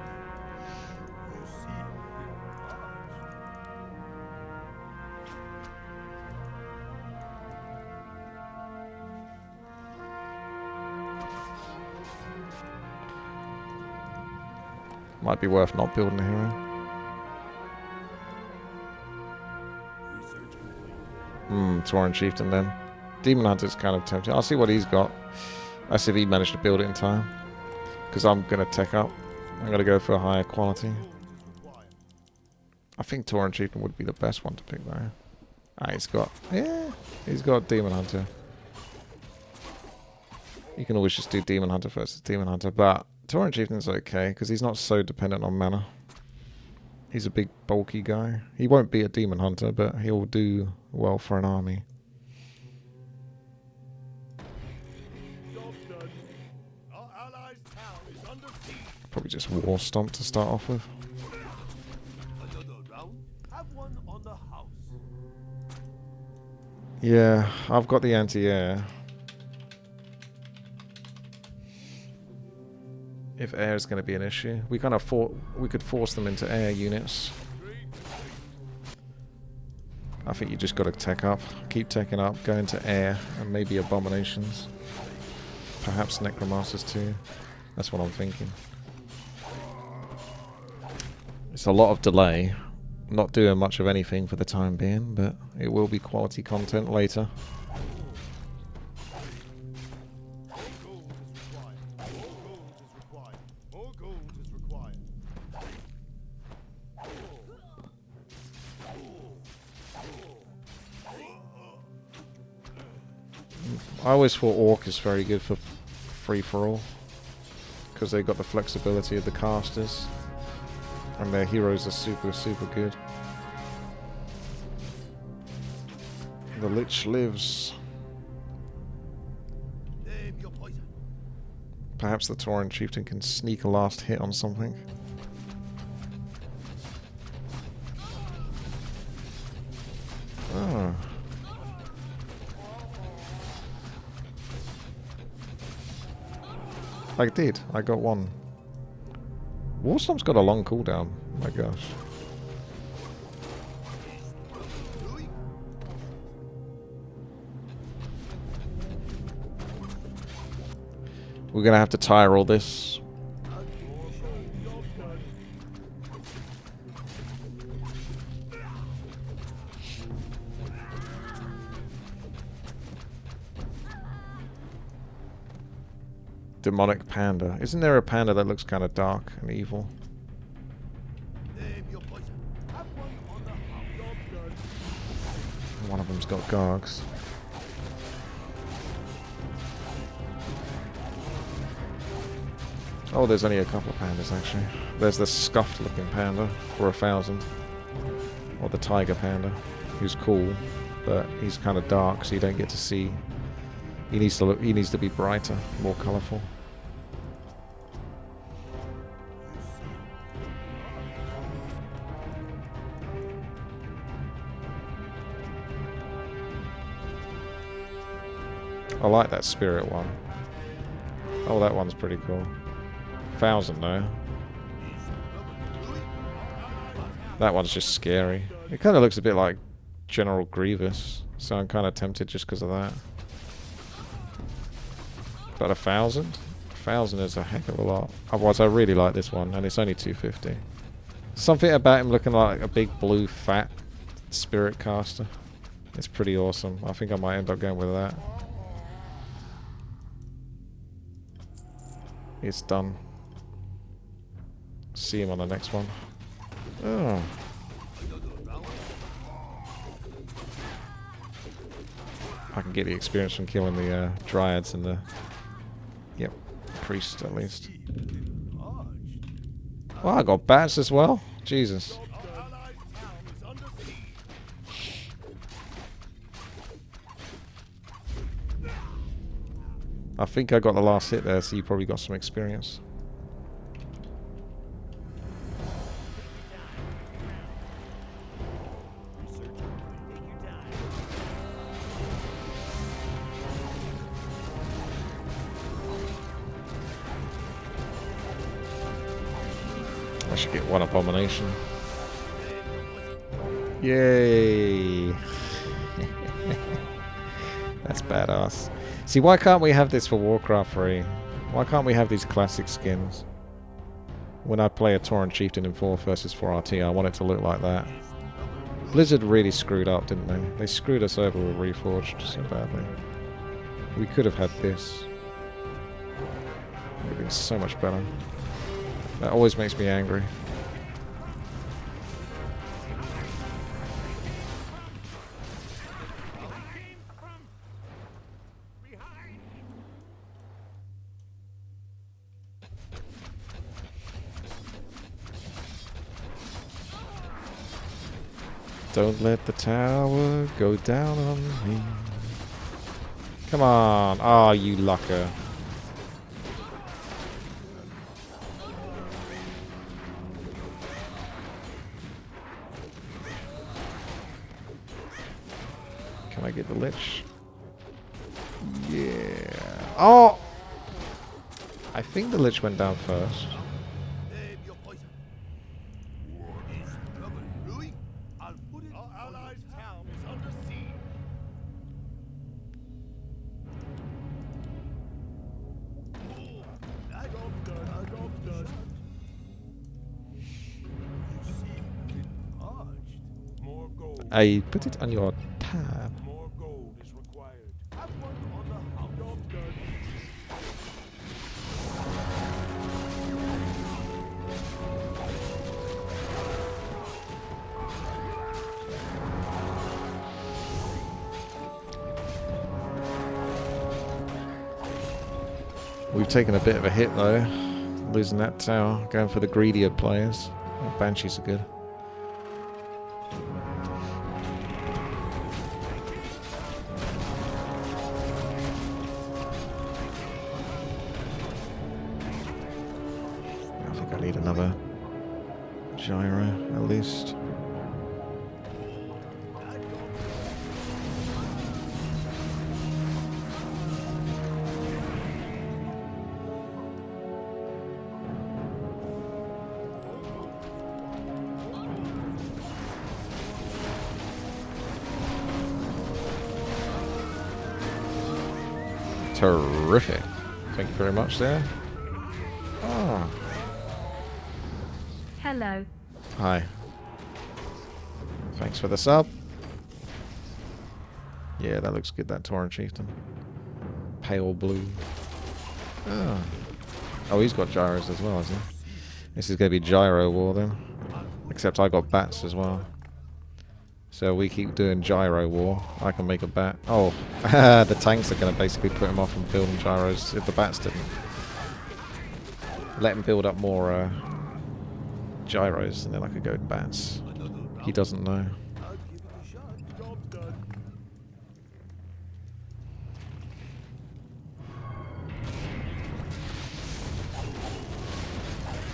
Might be worth not building a hero. Tauren Chieftain then. Demon Hunter's kind of tempting. I'll see what he's got. I see if he managed to build it in time. Because I'm going to tech up. I'm going to go for a higher quality. I think Tauren Chieftain would be the best one to pick though. Ah, he's got... Yeah, he's got Demon Hunter. You can always just do Demon Hunter versus Demon Hunter, but Tauren Chieftain's okay, because he's not so dependent on mana. He's a big, bulky guy. He won't be a Demon Hunter, but he'll do well for an army. Probably just War Stomp to start off with. Yeah, I've got the anti-air. If air is going to be an issue, we kind of we could force them into air units. I think you just got to tech up, keep teching up, go into air, and maybe abominations. Perhaps necromancers too. That's what I'm thinking. It's a lot of delay. Not doing much of anything for the time being, but it will be quality content later. I always thought Orc is very good for free-for-all, because they got the flexibility of the casters, and their heroes are super, super good. The Lich lives. Perhaps the Tauren Chieftain can sneak a last hit on something. Oh. I did. I got one. Warstomp's got a long cooldown. My gosh. We're gonna have to tire all this. Demonic panda. Isn't there a panda that looks kind of dark and evil? One of them's got gargs. Oh, there's only a couple of pandas actually. There's the scuffed looking panda for 1,000. Or the tiger panda, who's cool, but he's kind of dark, so you don't get to see. He needs to look. He needs to be brighter, more colourful. I like that spirit one. Oh, that one's pretty cool. 1,000 though. That one's just scary. It kind of looks a bit like General Grievous, so I'm kind of tempted just because of that. But 1,000? 1,000 is a heck of a lot. Otherwise, I really like this one, and it's only 250. Something about him looking like a big blue fat spirit caster. It's pretty awesome. I think I might end up going with that. It's done. See him on the next one. Oh. I can get the experience from killing the dryads and the... Yep, priests at least. Well, I got bats as well. Jesus. I think I got the last hit there, so you probably got some experience. I should get one abomination. Yay! That's badass. See, why can't we have this for Warcraft 3? Why can't we have these classic skins? When I play a Tauren Chieftain in 4th versus 4RT, I want it to look like that. Blizzard really screwed up, didn't they? They screwed us over with Reforged so badly. We could have had this. It would have been so much better. That always makes me angry. Don't let the tower go down on me. Come on. Ah, oh, you lucker. Can I get the Lich? Yeah. Oh! I think the Lich went down first. I put it on your tab. More gold is required. We've taken a bit of a hit though, losing that tower, going for the greedier players. Banshees are good. I think I need another gyro at least. Terrific. Thank you very much there. Oh. Hello. Hi. Thanks for the sub. Yeah, that looks good, that Tauren Chieftain. Pale blue. Oh. Oh, he's got gyros as well, hasn't he? This is going to be gyro war then. Except I got bats as well. So we keep doing gyro war. I can make a bat. Oh, the tanks are going to basically put him off and building gyros if the bats didn't. Let him build up more gyros and then I could go with bats. He doesn't know.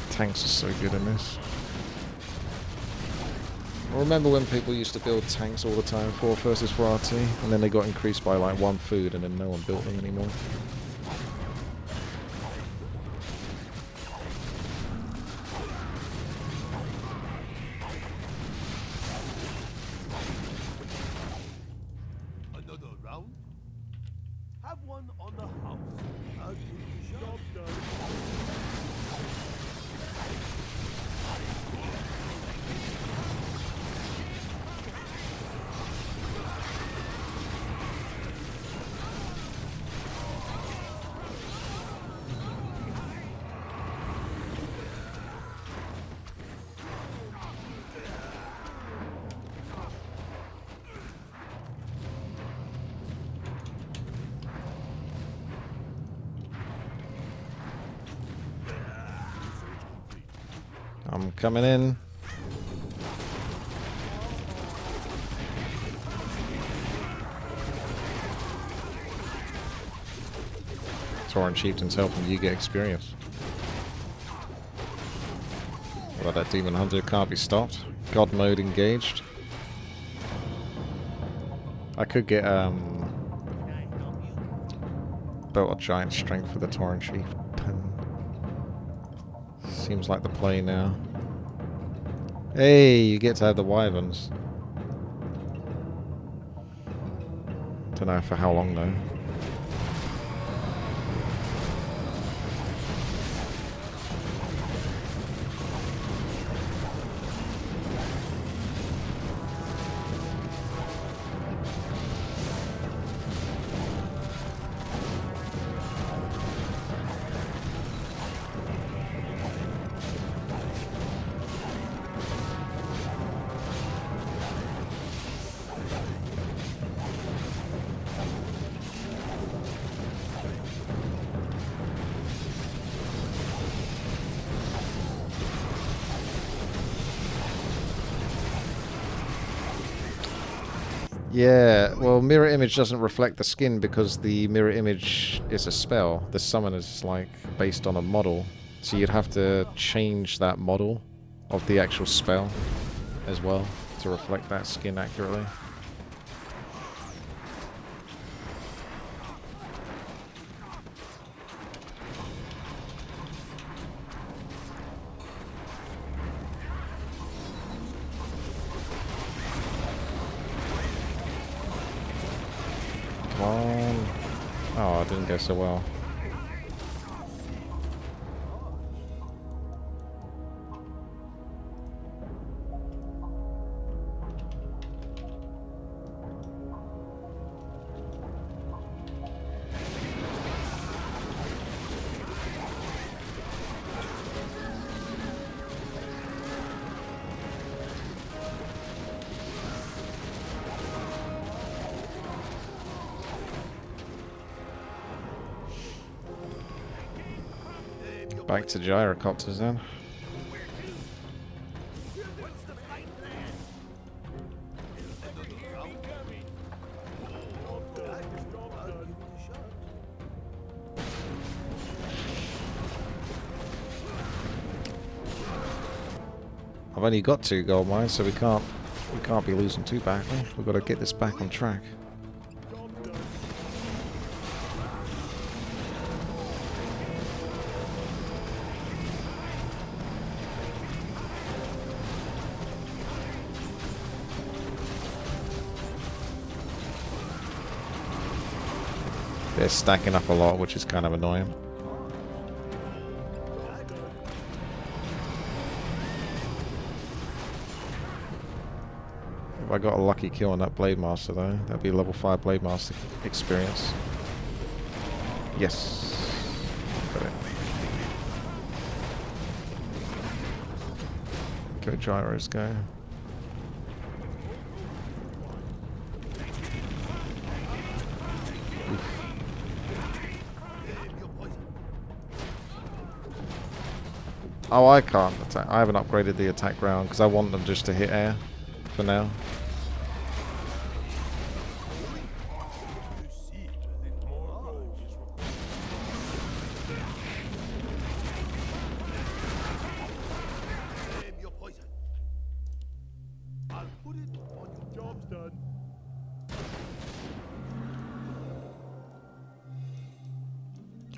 Tanks are so good in this. I remember when people used to build tanks all the time for versus for RT, and then they got increased by like 1 food, and then no one built them anymore. Another round? Have one on the house. I'll do the job done. I'm coming in. Tauren Chieftain's helping you get experience. Well, that Demon Hunter can't be stopped. God mode engaged. I could get Belt of Giant Strength for the Tauren Chieftain. Seems like the play now. Hey, you get to have the Wyverns. Don't know for how long though. Yeah, well, mirror image doesn't reflect the skin because the mirror image is a spell. The summon is like based on a model, so you'd have to change that model of the actual spell as well to reflect that skin accurately. Come on. Oh, it didn't go so well. Back to gyrocopters then. I've only got 2 gold mines, so we can't be losing too badly. We've got to get this back on track. They're stacking up a lot, which is kind of annoying. If I got a lucky kill on that Blade Master though, that'd be a level 5 Blade Master experience. Yes. Got it. Go gyros, go. Oh, I can't attack. I haven't upgraded the attack round because I want them just to hit air for now. I'll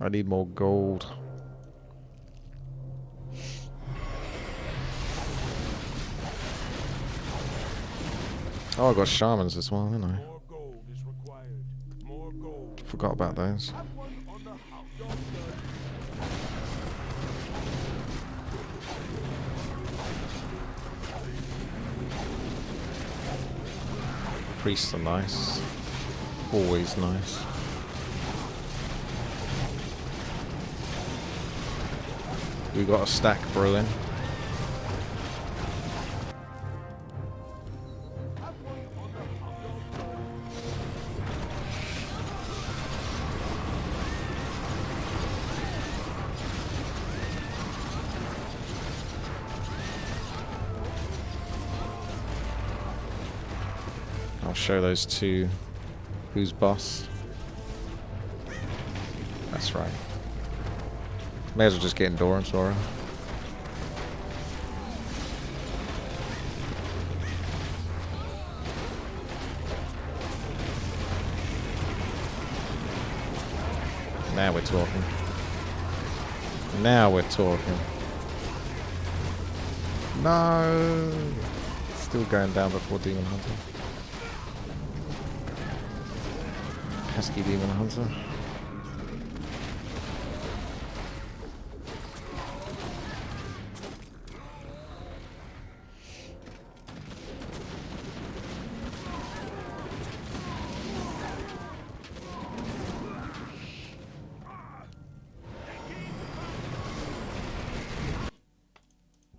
I need more gold. Oh, I got shamans as well, didn't I? More gold is required. More gold. Forgot about those. Have one on the house. Job done. Priests are nice. Always nice. We got a stack brewing. I'll show those two who's boss. That's right. May as well just get endurance aura. Now we're talking. Now we're talking. No! Still going down before Demon Hunter. Pesky Demon Hunter.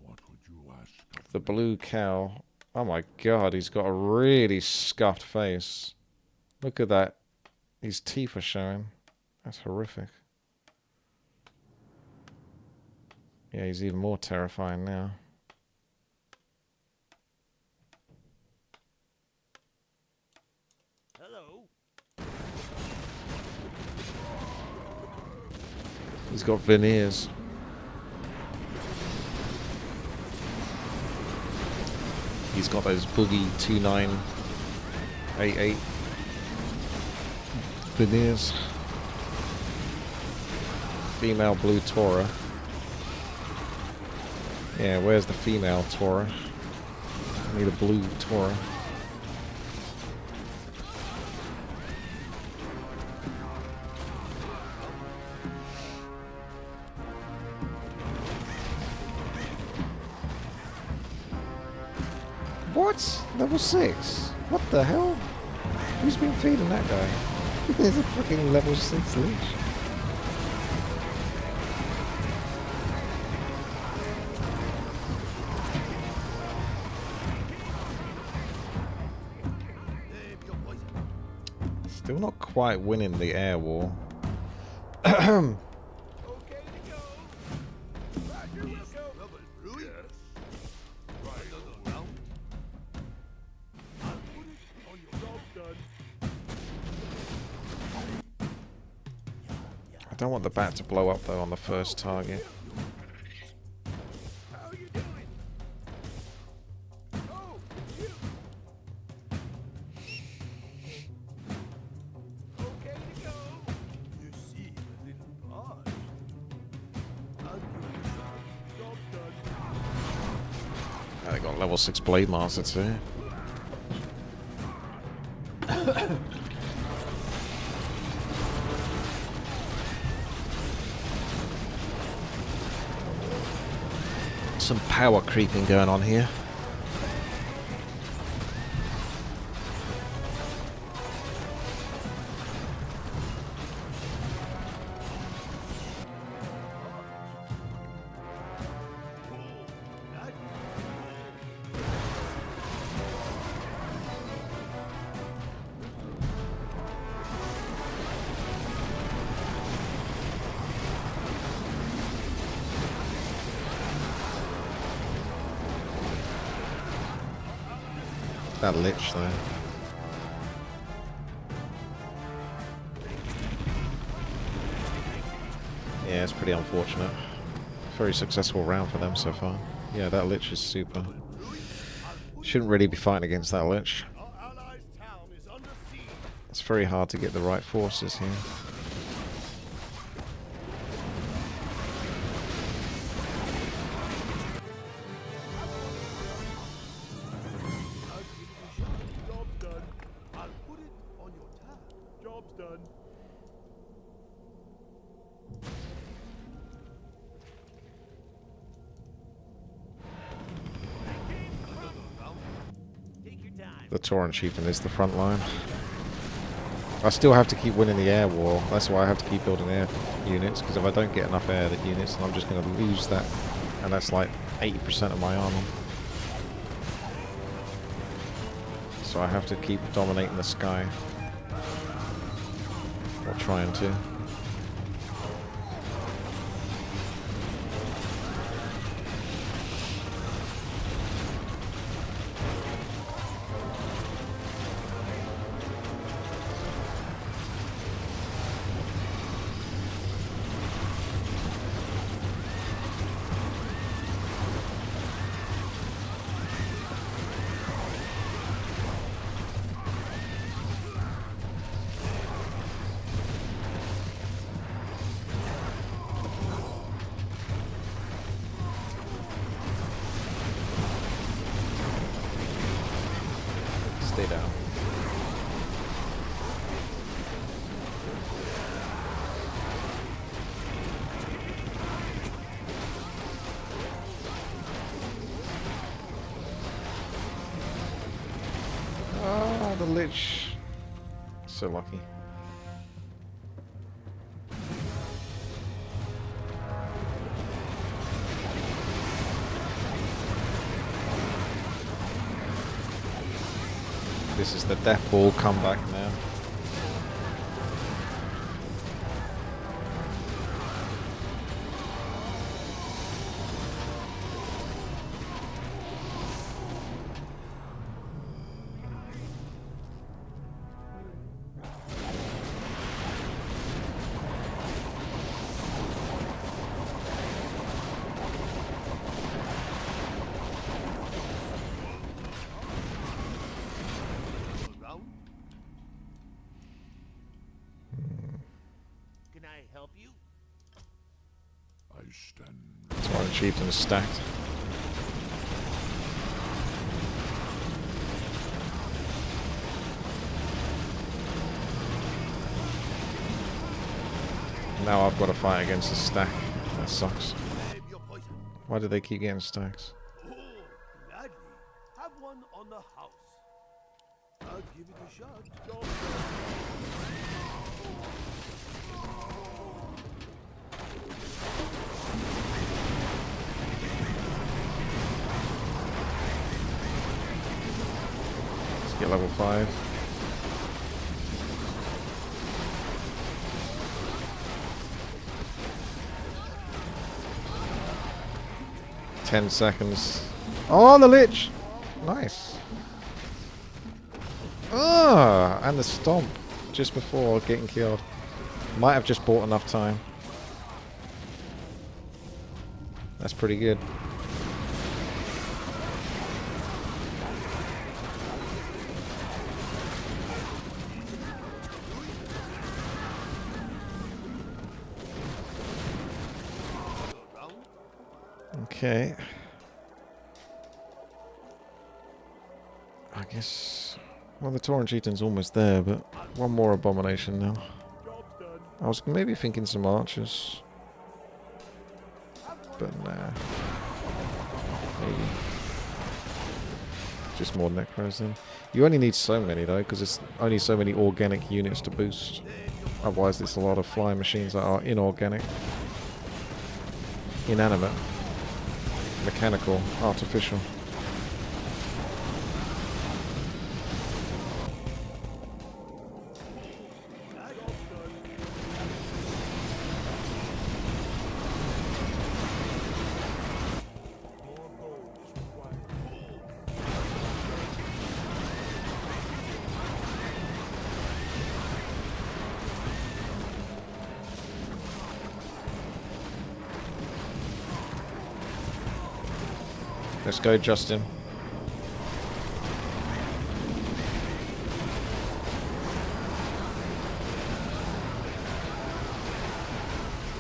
What would you ask? The blue cow. Oh my god, he's got a really scuffed face. Look at that. His teeth are showing. That's horrific. Yeah, he's even more terrifying now. Hello. He's got veneers. He's got those boogie 2988 veneers. Female blue Tora. Yeah, where's the female Tora? I need a blue Tora. What? Level 6? What the hell? Who's been feeding that guy? There's a freaking level 6 leech. Still not quite winning the air war. Okay to go. Roger, we'll go. Yes. Right. I'll put it on your job done. I don't want the bat to blow up though on the first target. How you doing? Oh, you. Okay to go. You seem a little lost. I'll give you some. Job done. They got level 6 Blade Master too. Some power creeping going on here. That lich though. Yeah, it's pretty unfortunate. Very successful round for them so far. Yeah, that lich is super. Shouldn't really be fighting against that lich. Our allies' town is under siege. It's very hard to get the right forces here. The Tauren Chieftain is the front line. I still have to keep winning the air war. That's why I have to keep building air units, because if I don't get enough air units, then I'm just going to lose that. And that's like 80% of my army. So I have to keep dominating the sky. Or trying to. Stay down. Ah, the Lich. So lucky. This is the Death Ball comeback now. Help you? I stand. Tauren Chieftain is stacked. Now I've got to fight against a stack. That sucks. Why do they keep getting stacks? Oh, gladly. Have one on the house. I'll give it a shot. Let's get level 5. Ten seconds. Oh, the Lich! Nice. Ah, and the stomp just before getting killed. Might have just bought enough time. That's pretty good. Okay. I guess... Well, the Tauren Chieftain's almost there, but one more abomination now. I was maybe thinking some archers. But nah. Maybe. Just more necros then. You only need so many though, because it's only so many organic units to boost. Otherwise there's a lot of flying machines that are inorganic. Inanimate. Mechanical. Artificial. Let's go, Justin.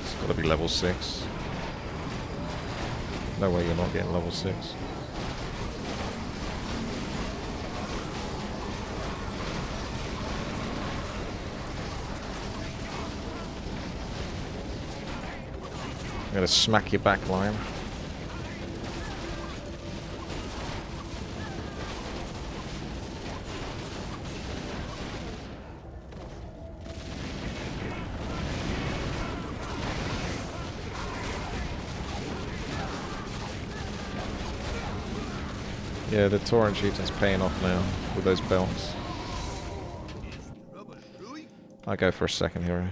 It's got to be level 6. No way you're not getting level 6. I'm going to smack your back line. Yeah, the torrent shooting's paying off now with those belts. I go for a second hero.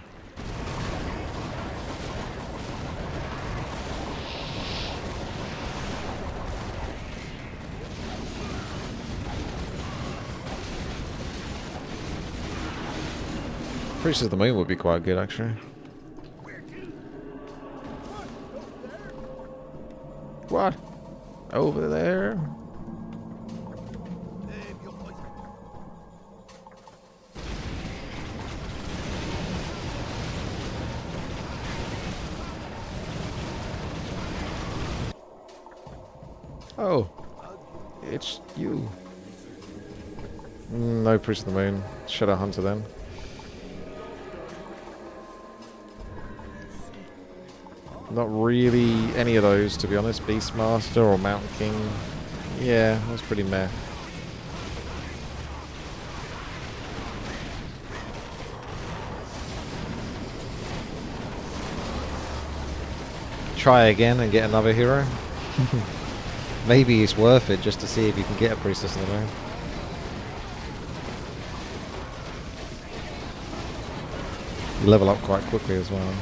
Priest of the Moon would be quite good, actually. What? Over there? Oh, it's you. No Priest of the Moon. Shadow Hunter then. Not really any of those, to be honest. Beastmaster or Mountain King. Yeah, that's pretty meh. Try again and get another hero. Maybe it's worth it just to see if you can get a Priestess of the Moon. You level up quite quickly as well.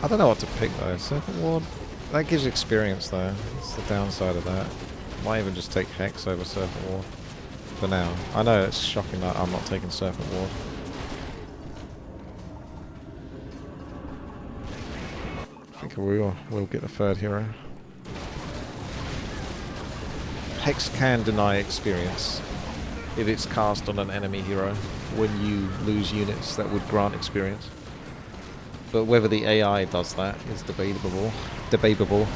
I don't know what to pick though. Serpent Ward? That gives experience though. That's the downside of that. Might even just take Hex over Serpent Ward. For now. I know it's shocking that I'm not taking Serpent Ward. I think we'll get the third hero. Hex can deny experience if it's cast on an enemy hero when you lose units that would grant experience. But whether the AI does that is debatable. Debatable.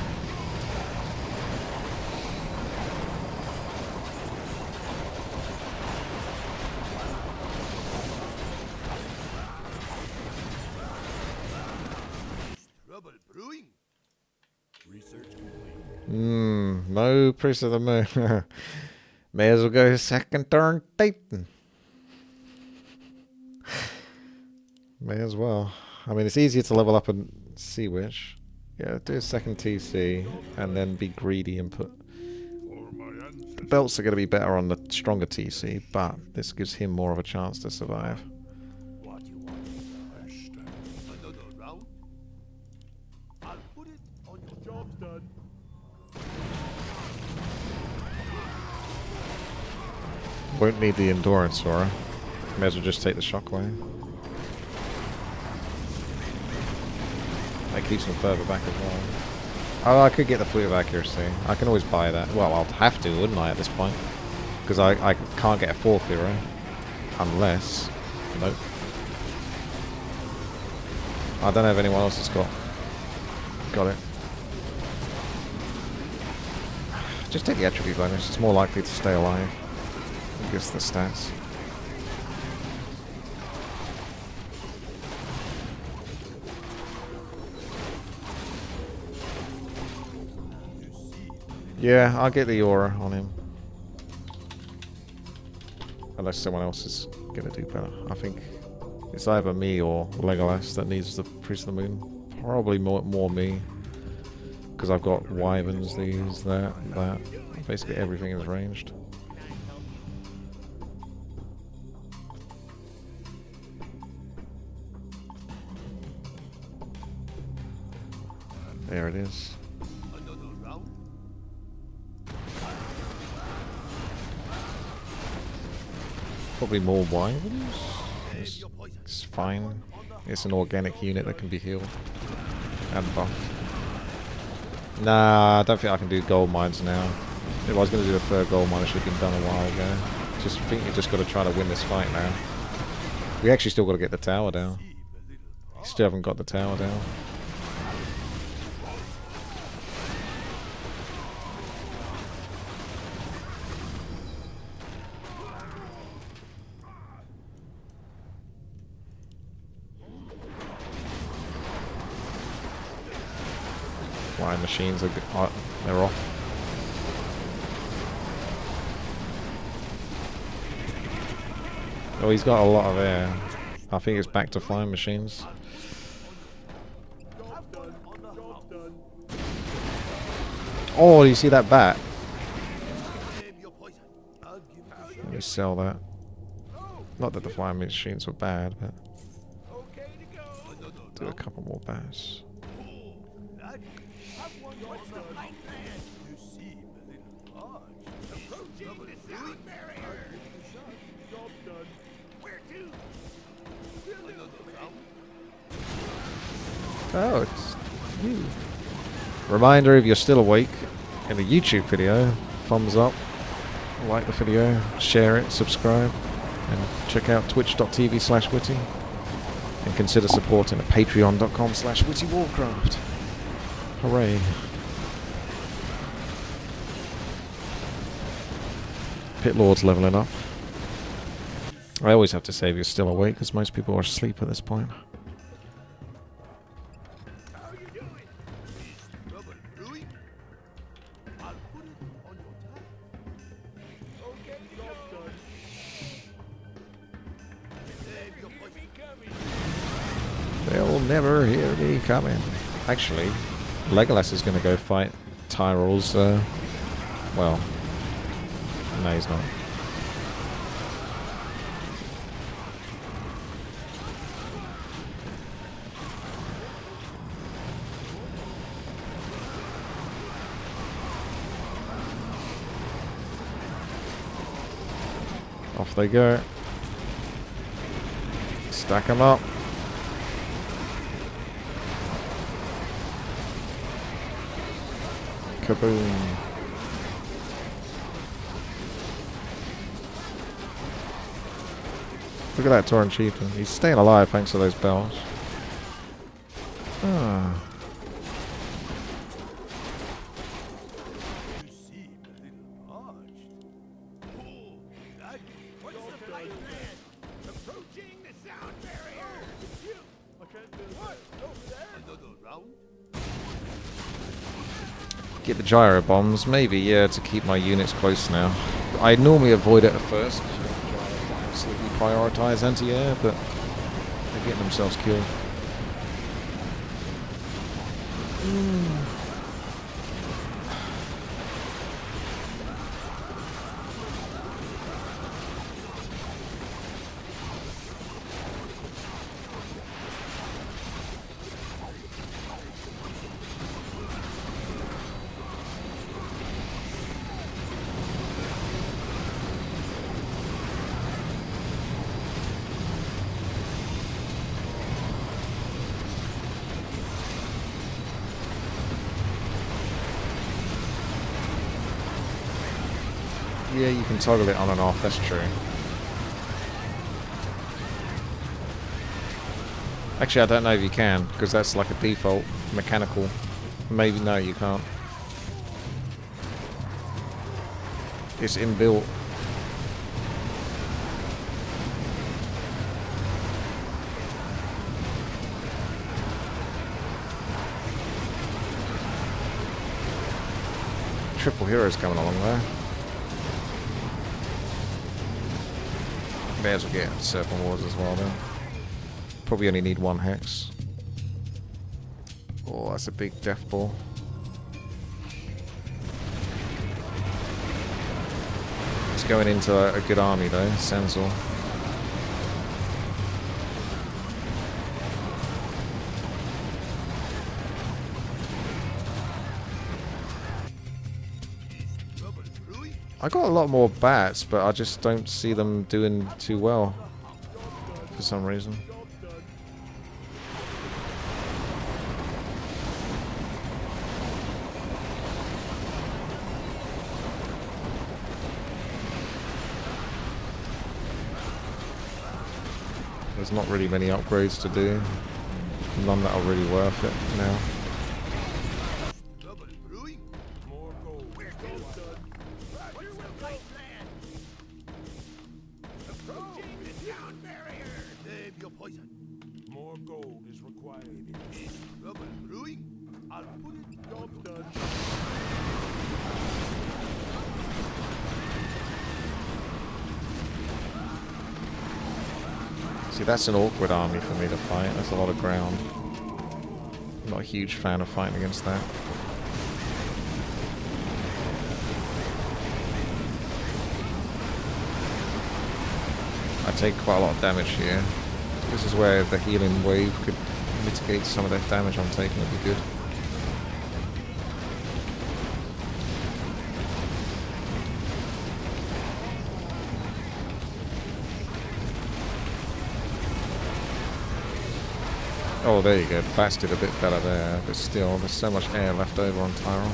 Trouble brewing. Research complete. No Priest of the Moon. May as well go second turn Titan. May as well. I mean, it's easier to level up a Sea Witch. Yeah, do a second TC and then be greedy and put... The belts are going to be better on the stronger TC, but this gives him more of a chance to survive. What you want? Understand. Another round? I'll put it on your job's done. Won't need the Endurance Aura. May as well just take the Shockwave. That keeps them further back as well. Oh, I could get the Fleet of Accuracy. I can always buy that. Well, I'll have to, wouldn't I, at this point? Because I can't get a fourth hero. Unless... Nope. I don't know if anyone else has got it. Just take the attribute bonus. It's more likely to stay alive. I guess the stats. Yeah, I'll get the aura on him. Unless someone else is gonna do better. I think it's either me or Legolas that needs the Priest of the Moon. Probably more me. Because I've got wyverns, these, that. Basically everything is ranged. There it is. Probably more wyverns. It's fine. It's an organic unit that can be healed and buffed. Nah, I don't think I can do gold mines now. If I was going to do a third gold mine, it should have been done a while ago. Just think you just got to try to win this fight now. We actually still got to get the tower down. Still haven't got the tower down. Flying machines are they're off. Oh, he's got a lot of air. I think it's back to flying machines. Oh, you see that bat? me sell that. Not that the flying machines were bad, but Okay to go. do a couple more bats. Have one what's the plan? You seem a little large. Approaching the sound barrier. Job's done. Where to? Oh, it's you. Reminder, if you're still awake in the YouTube video, thumbs up, like the video, share it, subscribe, and check out twitch.tv/witty. And consider supporting at patreon.com/WTiiWarcraft. Hooray. Pit Lord's leveling up. I always have to say if you're still awake, because most people are asleep at this point. How you doing? Is trouble brewing? I'll put it on your tab. Okay, job's done. Save your poison. They'll never hear me coming. Actually, Legolas is going to go fight Tyrell's, well, no he's not. Off they go. Stack them up. Kaboom. Look at that Tauren Chieftain. He's staying alive thanks to those bells. Ah. You seem a little large. What's the plan? Approaching the sound barrier. I can't do what? Over there? Another round? Get the gyro bombs, maybe, yeah, to keep my units close now. I normally avoid it at first. Absolutely prioritize anti-air, but they're getting themselves killed. Yeah, you can toggle it on and off, that's true. Actually, I don't know if you can, because that's like a default mechanical. Maybe, no, you can't. It's inbuilt. Triple heroes coming along there. May as well get Serpent Wars as well then. Probably only need one hex. Oh, that's a big death ball. It's going into a good army though, Sensor. I got a lot more bats, but I just don't see them doing too well for some reason. There's not really many upgrades to do. None that are really worth it now. See, that's an awkward army for me to fight. That's a lot of ground. I'm not a huge fan of fighting against that. take quite a lot of damage here. This is where the healing wave could mitigate some of that damage I'm taking. Would be good. Oh, there you go. Bats did a bit better there, but still, there's so much air left over on Tyrell.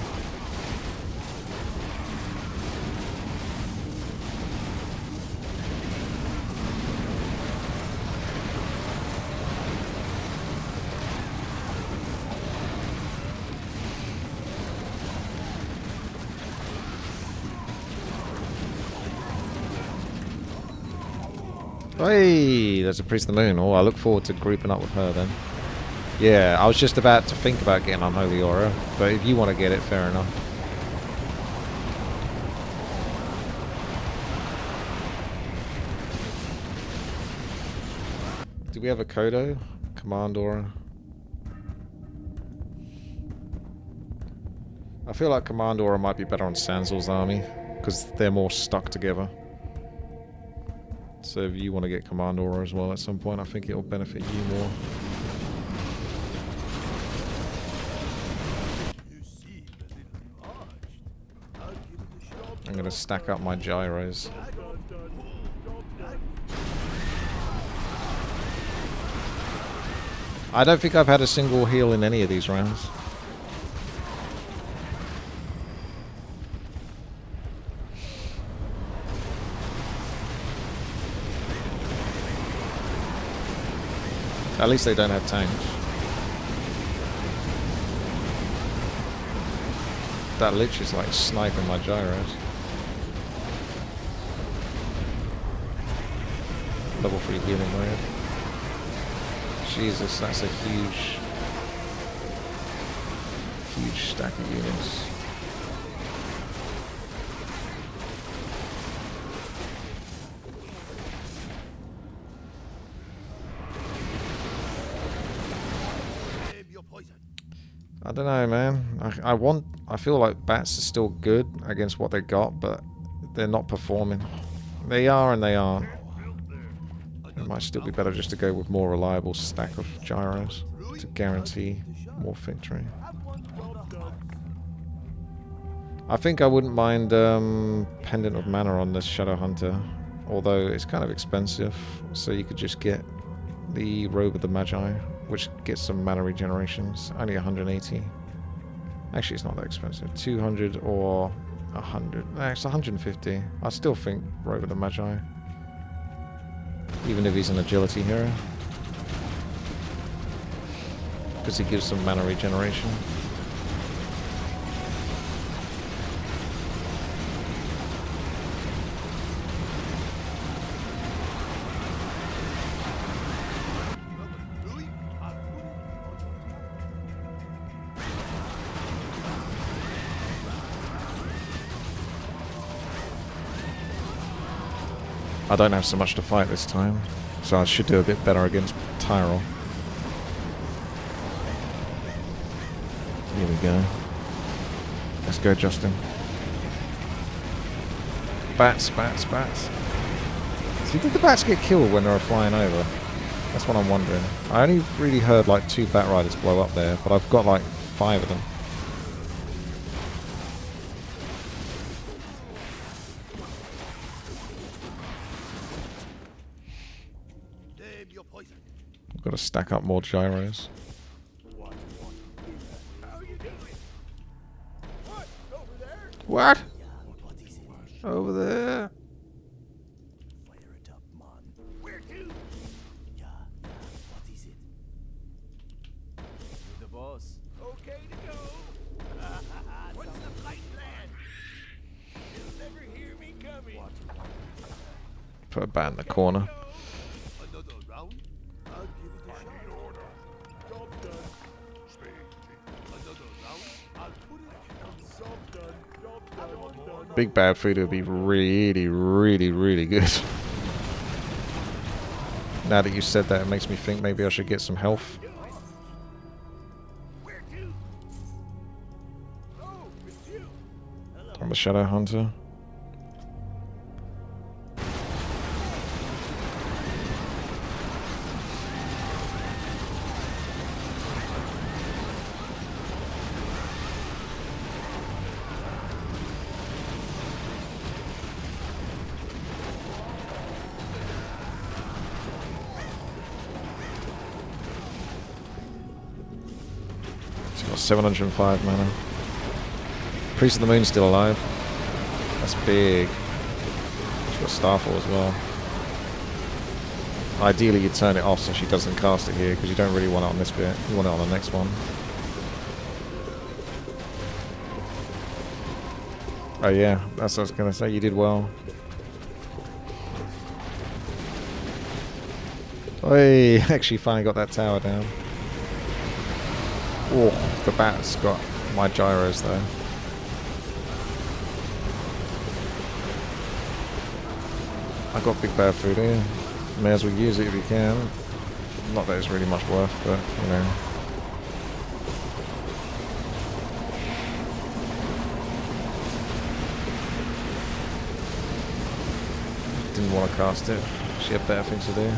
Hey, there's a Priest of the Moon. Oh, I look forward to grouping up with her then. Yeah, I was just about to think about getting Unholy Aura, but if you want to get it, fair enough. Do we have a Kodo? Command Aura? I feel like Command Aura might be better on Sansal's army, because they're more stuck together. So if you want to get Command Aura as well at some point, I think it'll benefit you more. I'm going to stack up my gyros. I don't think I've had a single heal in any of these rounds. At least they don't have tanks. That Lich is like sniping my gyros. Level 3 healing wave. Jesus, that's a huge stack of units. I don't know, man. I feel like bats are still good against what they got, but they're not performing. They are and they aren't. It might still be better just to go with more reliable stack of gyros to guarantee more victory. I think I wouldn't mind Pendant of Mana on the Shadow Hunter, although it's kind of expensive, so you could just get the Robe of the Magi, which gets some mana regenerations, only 180. Actually, it's not that expensive. 200 or 100. No, it's 150. I still think Robe of the Magi, even if he's an agility hero, because he gives some mana regeneration. I don't have so much to fight this time, so I should do a bit better against Tyrell. Here we go. Let's go, Justin. Bats, bats, bats. See, did the bats get killed when they were flying over? That's what I'm wondering. I only really heard like 2 bat riders blow up there, but I've got like 5 of them. I've got to stack up more gyros. What? Over there? Fire it up, man. Where to? Yeah, what is it? You're the boss. Okay to go. What's the flight plan? You'll never hear me coming. Put a bat in the corner. Another round? I'll give it a shot. Job done. Another round? I'll put it on. Job done. Job done. Big bad food would be really, really, really good. Now that you said that, it makes me think maybe I should get some health. On the Shadow Hunter. She's got 705 mana. Priest of the Moon's still alive. That's big. She's got Starfall as well. Ideally you turn it off so she doesn't cast it here, because you don't really want it on this bit. You want it on the next one. Oh yeah, that's what I was going to say. You did well. Oi, actually finally got that tower down. Oh, the bat's got my gyros there. I got big bad food here. May as well use it if you can. Not that it's really much worth, but you know. Didn't want to cast it. She had better things to do.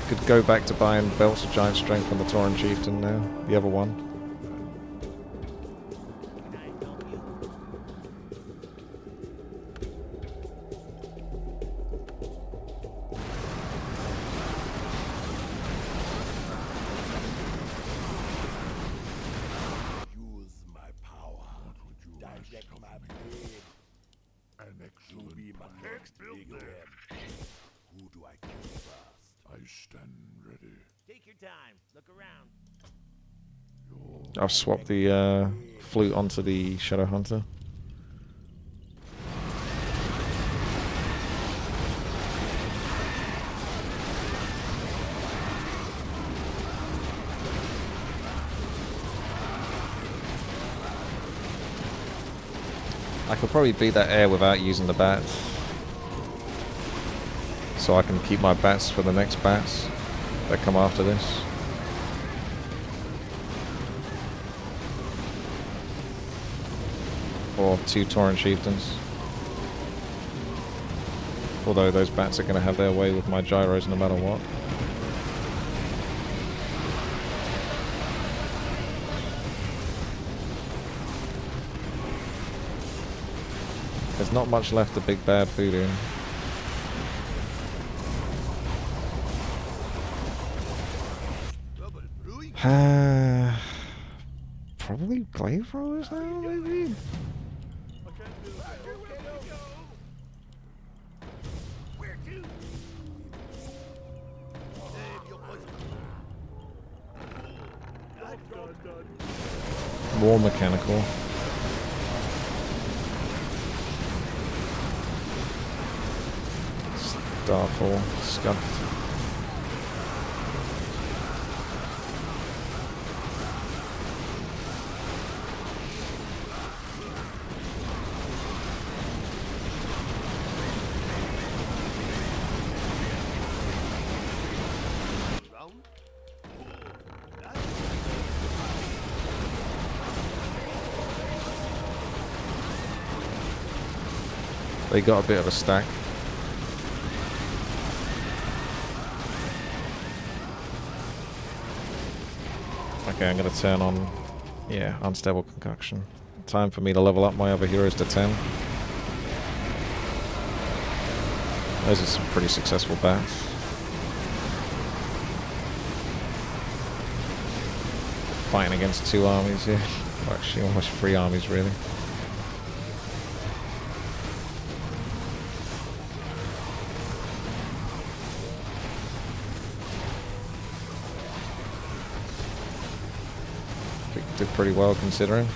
Could go back to buying Belts of Giant Strength from the Tauren Chieftain now. The other one. Use my power. Direct my blade. An excellent be my next builder. Who do I kill first? I stand ready. Take your time. Look around. I've swapped the flute onto the Shadow Hunter. I could probably beat that air without using the bats. So I can keep my bats for the next bats that come after this. Or 2 Tauren Chieftains. Although those bats are going to have their way with my gyros no matter what. There's not much left of big bad food here. Probably Glaive Throwers now, maybe? More mechanical. Starfall, Scuffed. They got a bit of a stack. Okay, I'm going to turn on, yeah, Unstable Concoction. Time for me to level up my other heroes to 10. Those are some pretty successful bats. Fighting against 2 armies here. Well, actually, almost 3 armies, really. Did pretty well considering.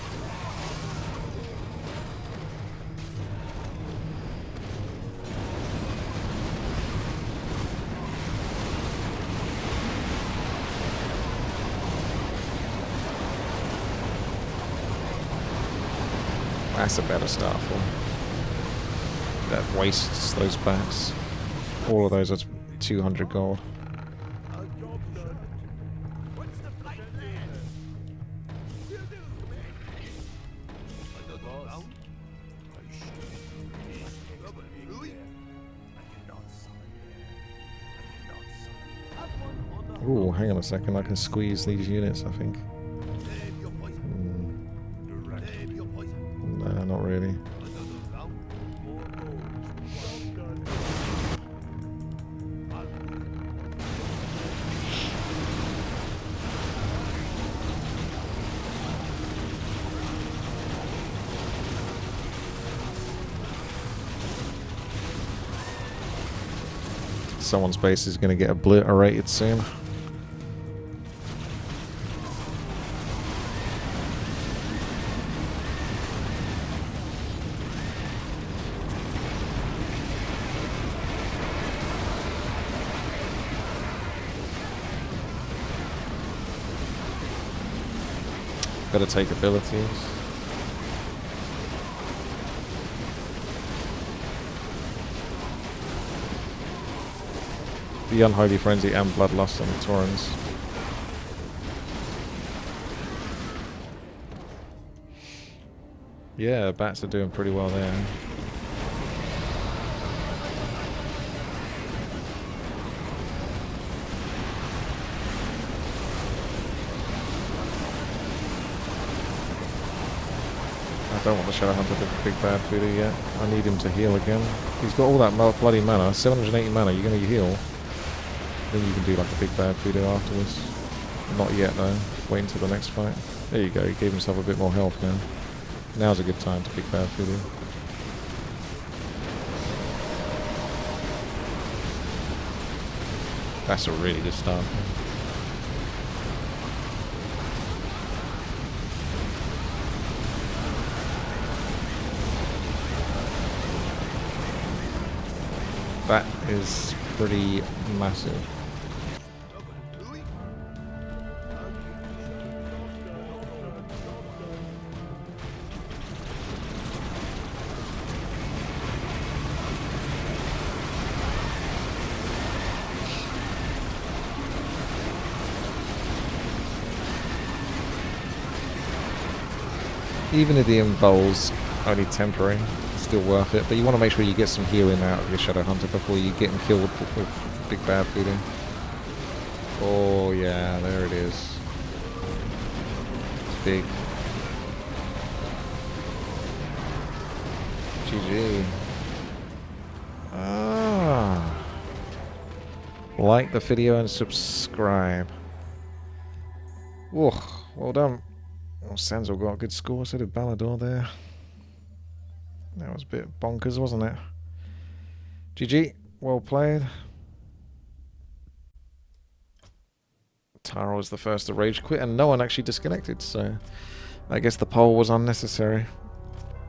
That's a better Starfall. That wastes those bats. All of those are 200 gold. Ooh, hang on a second, I can squeeze these units, I think. Nah, not really. Someone's base is going to get obliterated soon. Gotta take abilities. The Unholy Frenzy and Bloodlust on the Taurens. Yeah, bats are doing pretty well there. I don't want the Shadow Hunter to big bad voodoo yet. I need him to heal again. He's got all that bloody mana, 780 mana, you're going to heal. Then you can do like a big bad voodoo afterwards. Not yet though, wait until the next fight. There you go, he gave himself a bit more health now. Now's a good time to big bad voodoo. That's a really good start. That is pretty massive. Even if the involves only temporary, still worth it, but you want to make sure you get some healing out of your Shadow Hunter before you get him killed with big bad voodoo. Oh yeah, there it is. It's big. GG. Ah. Like the video and subscribe. Whoa, well done. Oh, Sanzo got a good score, so did Ballador there. That was a bit bonkers, wasn't it? GG, well played. Tara was the first to rage quit, and no one actually disconnected, so I guess the poll was unnecessary.